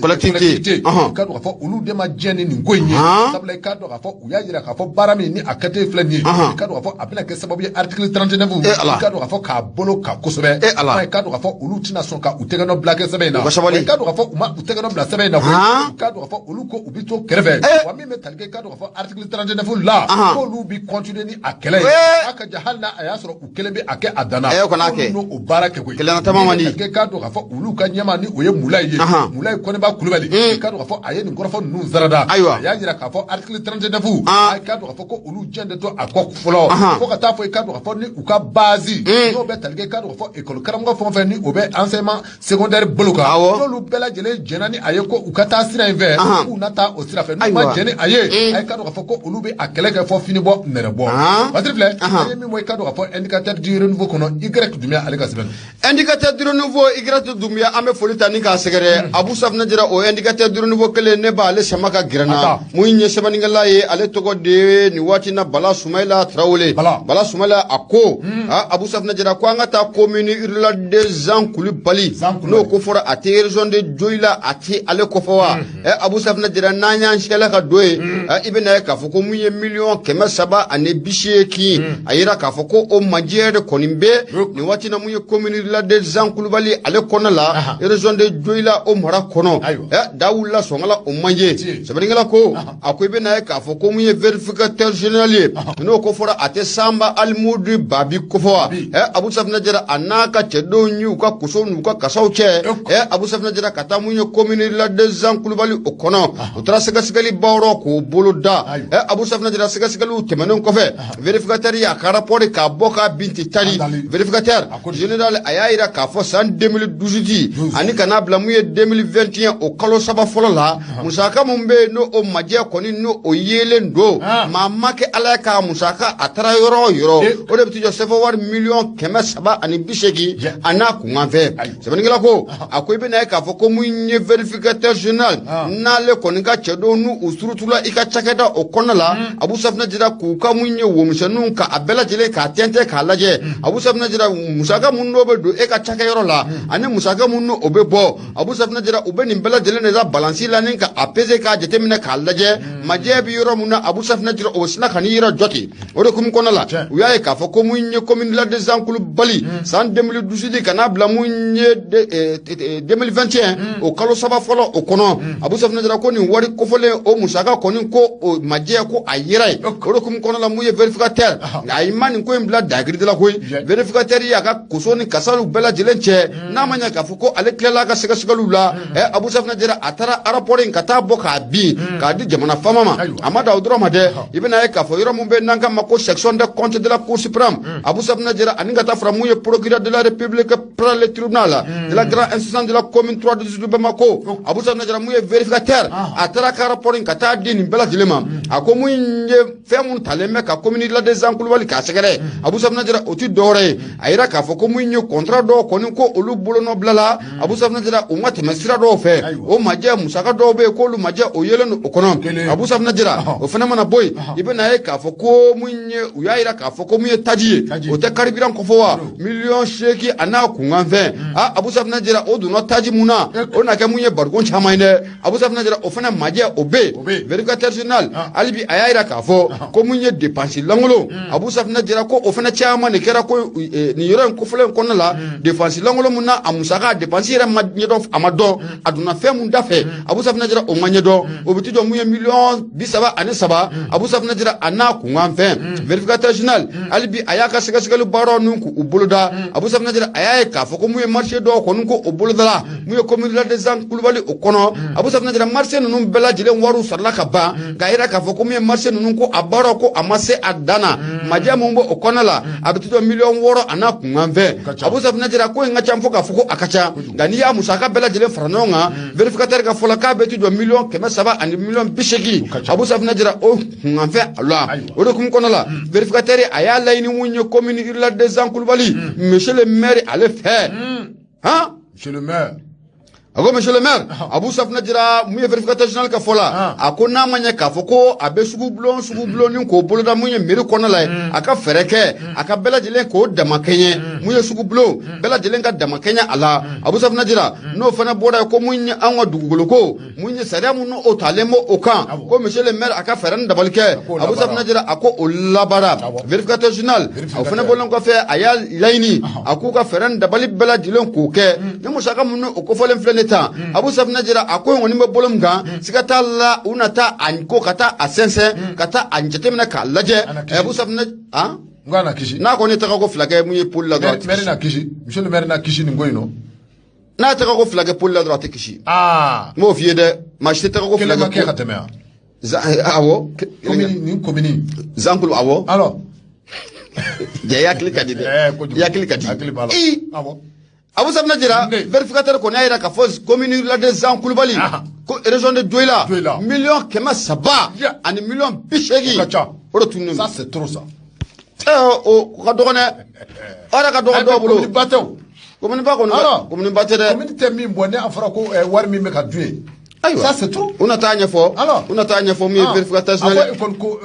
collectivité k'a dɔn k'a fɔ olu de ma diɲɛ ni nin ko in ye sabula k'a dɔn k'a fɔ u y'a jira k'a fɔ baara min ni a kɛtɛ filɛ nin ye k'a dɔn k'a fɔ a bɛna kɛ sababu ye article 39 k'a dɔn k'a fɔ k'a bolo ka kosɛbɛ k'a dɔn k'a fɔ olu tɛna sɔn ka u tɛgɛnɔ bila kɛ sɛbɛn in na k'a dɔn k'a fɔ u ma u tɛgɛnɔ bila sɛbɛn in na k'a dɔn k'a fɔ olu ko u bi to kɛrɛfɛ wa min bɛ talike k'a dɔn k'a fɔ article 39 la k'olu bi continuer ni a kɛlɛ ye a ka ja hali n'a a y'a sɔrɔ u kelen bɛ a kɛ a danna olu n'o o baara kɛ koyi talike k'a dɔn k'a fɔ olu ka ɲɛma ni o ye Mulayi ye Mulayi Kɔnɛba Kulubali k'a dɔn k'a fɔ a ye nin kɔrɔfɔ ninnu zarada a y'a jira k'a fɔ article 39 k'a dɔn k'a fɔ ko olu diɲɛ de to a kɔ fɔlɔ fo ka taa fɔ k'a dɔn k'a fɔ ni u ka base n'o bɛ talike k'a dɔn k'a fɔ école karamɔgɔ fɛn o fɛn ni o bɛ enseignement secondaire bolo kan n'olu bɛɛ lajɛlen jɛnna ni a ye ko u ka taa sira in fɛ k'u na taa o sira fɛ n'u ma jɛn ni a ye a ye k'a dɔn k'a fɔ ko olu bɛ a kɛlɛ kɛ fɔ fini bɔ nɛrɛ bɔ Badiri filɛ a ye min fɔ i k'a dɔn k'a fɔ indicateur du renouveau kɔnɔ Y Dumia ale ka sɛbɛn indicateur du renouveau Y Dumia an bɛ foli ta ni k'a sɛgɛrɛ Abu Safina Jara jira o indicateur du renouveau kele ne ba ale sama ka girana mun ye sabaningala ye ale togo de ni wati na Bala Soumaïla Traoré Bala Soumaïla ako Abou Safna jira ko anga ta commune urla de Jean Koulibaly no ko fora ate région de Dioila ate ale ko fowa Abou Safna jira nanya nshela ka doye ibena ka foko mun ye million kema saba ane bishe ki ayira ka foko o majere konimbe ni wati na mun ye commune urla de Jean Koulibaly ale konala région de Dioila o mara kono dawula songala o manje sabaningala ko ako ibena ka foko mun ye vérificateur général no ko fora ate Samba Almoudou Babi ko fowa Abou Safna jira anaka chedo nyu ka kusonu ka kasauche Abou Safna jira kata mun ye commune urla de Jean Koulibaly o kono utra sigali bawro ko boloda Abou Safna jira sigali temenon ko fe vérificateur ya ka rapport ka boka binti tari vérificateur général ayaira ka fo san 2012 ani kana bla muye 2021 o kalo saba folo la musaka mumbe no o maje koni no o yele ndo mama ke ala ka musaka atara yoro o de bitu Joseph war million kema saba ani bisheki ana ku ngave sebeningela ko akoy be na ka fo ko munye vérificateur général na le koni ka chedo nu usurutula ika chakeda o konala Abou Safna jira ku ka munye wo musanu ka abela jele ka tente ka laje Abou Safna jira musaka munno be do e ka chaka yoro la ani musaka munno obe bo Abou Safna jira ube ni bela jele ne za balansi la nin ka apeze ka jetemine ka laje maje bi yoro munna Abou Safna jira o sina kan yira joti o de kum konala uyaye ka fo ko munye commune la de Jean Koulibaly san 2012 kana bla munye 2021 o kalo saba folo o kono Abou Safna jira ko ni wari ko fole o musaka ko ni ko o maje ko ayirai o de kum konala muye vérificateur ay man ko mbla dagri de la ko vérificateur ya ka kusoni kasalu bela jelenche na manya ka fo ko ale klela ka sigalu la Abou Safna jira atara rapport kata boka bi ka di jamana famama amada odro made ibena ka fo yoro mumbe nanga mako section de compte de la Cour suprême Abou Safna jira aninga ta fra muye procureur de la République pour le tribunal de la grande instance de la commune 3 de Bamako Abou Safna jira muye vérificateur atara ka rapport kata di ni bela jelema ako muye femun taleme ka commune la de Jean Koulibaly ka segere Abou Safna jira oti dore ayira ka fo ko muye contrat do koni ko olu bolono blala Abou Safna jira o mate mesira do fe o maje musaka do be ko lu maje o yeleno o kono Abou Safna jira o fana mana boy ibena ka fo ko munye uyayira ka fo ko munye taji o te karibiran ko fowa million sheki ana ku nganve Abou Safna jira o du no taji muna o na ke munye bargon chamaine Abou Safna jira o fana maje o be vérificateur général alibi ayayira ka fo ko munye dépense langolo Abou Safna jira ko o fana chama ne kera ko ni yoro ko fulen ko la dépense langolo muna amusaka dépense ra madnyedo amado aduna fe mun dafe Abou Safna jira o manyedo o bitijo munye million bisaba ane saba Abou Safna jira ana ku nganfe vérificateur général alibi ayaka sigalu baro nunku ubuluda Abou Safna jira ayaye ka fo ko muye marché do ko nunku ubuludala muye commune la de Jean Koulibaly o kono Abou Safna jira marché nunun bela jile waru sarla ka ba gaira ka fo ko muye marché nunun ko abaro ko amase adana maja mumbo o konala abitijo million woro ana ku nganfe Abou Safna jira ko ngacha mfo ka fo ko akacha gani ya musaka bela jile faranonga vérificateur ka fola ka betijo million kema saba ani million bisheki Abou Safna jira o nganfe Allah o de kum konala vérificateur aya layni wunye commune urla de Jean Koulibaly monsieur le maire ale fait monsieur le maire Ako monsieur le maire Abou Safna jira muye vérificateur général ka fola akona manya ka foko abe sugu blon ni ko boloda muye meri kona la aka fereke aka bela jelen ko damakenye muye sugu blon bela jelen ka damakenya ala Abou Safna jira no fana boda ko muye anwa dugugolo ko muye sariamu no otalemo okan ko monsieur le maire aka feran dabalke Abou Safna jira ako olabara vérificateur général fana bolon ko fe ayal layni aku ka feran dabali bela jelen ko ke nyamu saka munno ko folen Abou Safna jira akoy ngoni me bolom ga sikata la unata anko kata asense kata anjetemna ka laje Abou Safna ngana kishi na ko ne taka ko flage muye pour la droite maire na kishi monsieur le maire na kishi ni ngoyno na taka ko flage pour la droite kishi mo fiye de ma jete taka ko flage ke khatemea awo commune zankulu awo alors ya klikadi de ya klikadi awo Abou Safna jira vérificateur ko na ira ka fos commune la de Jean Koulibaly ko région de Dioila million kema saba ani million bishegi ça c'est trop ça o ka dogone ara ka dogo do bolo commune ba commune ba tede commune te min bonne afra ko war mi me ka dué ça c'est tout on a tanya fo mi vérification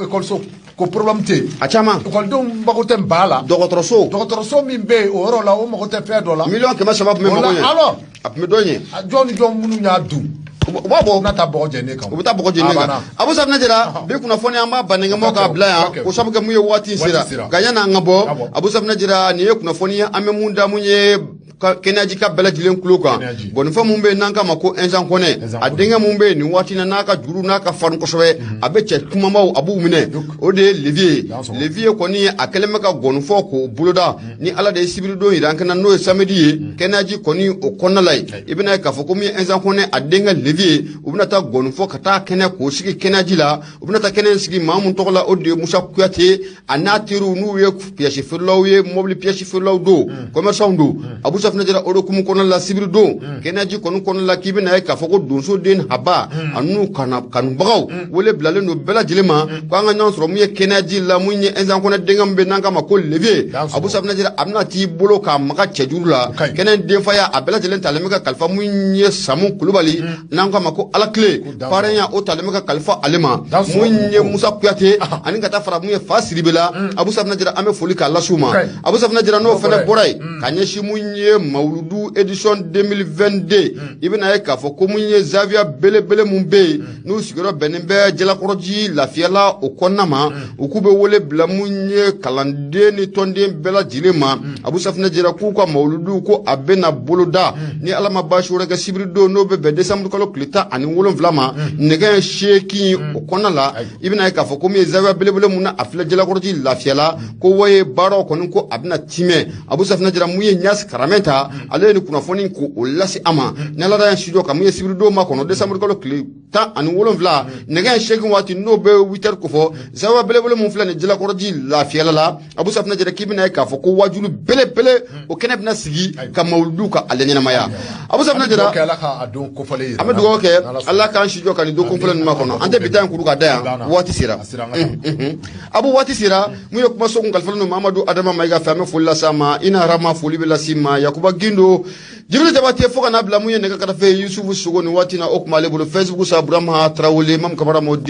école so ko problème te achama école dum bako tem bala docteur so min be o ro la o mako te fe dola million ke ma shabab me mako alors ap me donye joni jom munu nya du wabo nata boje ne kan ubuta boje ne kan abu sabna jira be kuna foni amba banenga mo ka bla ya ko sabuga muye wati sira ganyana ngabo abu sabna jira ni kuna foni ame munda munye kenaji ka bela jilen kulo kan bon fa mumbe nanka mako enjan kone adenga mumbe ni wati na naka juru naka fan ko sobe abe che kuma maw abu mine o de levier koni akelema ka gon fo ko buloda ni ala de sibiru do idan kana no samedi kenaji koni o konna lay ibina ka fo ko mi enjan kone adenga levier ubna ta gon fo kata kene ko sigi kenaji la ubna ta kene sigi mamun to la o de musa kuyate anatiru nu ye pièce furlaw ye mobile pièce furlaw do commerçant do abu safna jira odo kum kono la sibir do kenaji kono la kibina ka foko donso den haba anu kanu bagaw wole blale no bela jilema ko nga nyon soro muye kenaji la munye enzan kono dengam be nanga ma ko levier abu safna jira amna ti bolo ka maka chejurula kenen den faya abela jilen talemeka kalfa munye samu kulubali nanga ma ko alakle parenya o talemeka kalfa alema munye musa kuyate ani kata fara munye fasiribela abu safna jira ame foli ka lasuma abu safna jira no fele boray kanyeshi munye Mauludu édition 2022 ibina ye ka fo ko munye Xavier bele mumbe nu sigoro benimbe jela koroji la fiala o konnama o kube wole bla munye kalande ni tonde bela jilema abu safna jira ku ko mauludu ko abena boloda ni alama bashura ga sibrido no be décembre ko klita ani wolon vlama nega sheki o konnala ibina ye ka fo ko munye Xavier bele munna afla jela koroji la fiala ko woye baro konin ko abna time abu safna jira munye nyas karamenta ale ni kuna foni ko olasi ama nala da studio ka muye sibrido ma kono décembre ko klita ani wolon vla nega sheki wati no be 8h ko fo Xavier bele mun fla ni jela koroji la fiala la abu safna jira kibina ka fo ko wajulu bele o kene bna sigi ka mauludu ka alenya maya abu safna jira amadu ko ke Allah kan studio kan do ko fla ma kono ante bitan ku ka da wati sira abu wati sira muye kuma so ngal fla no Mamadou Adama Maiga fame fulla sama ina rama fuli bela sima yakuba gindo jibril jabati foka na bla muye ne ka kata fe Yusufu Sugo ni wati na okuma lebulu Facebook sa Burama Traoré mam kamara mo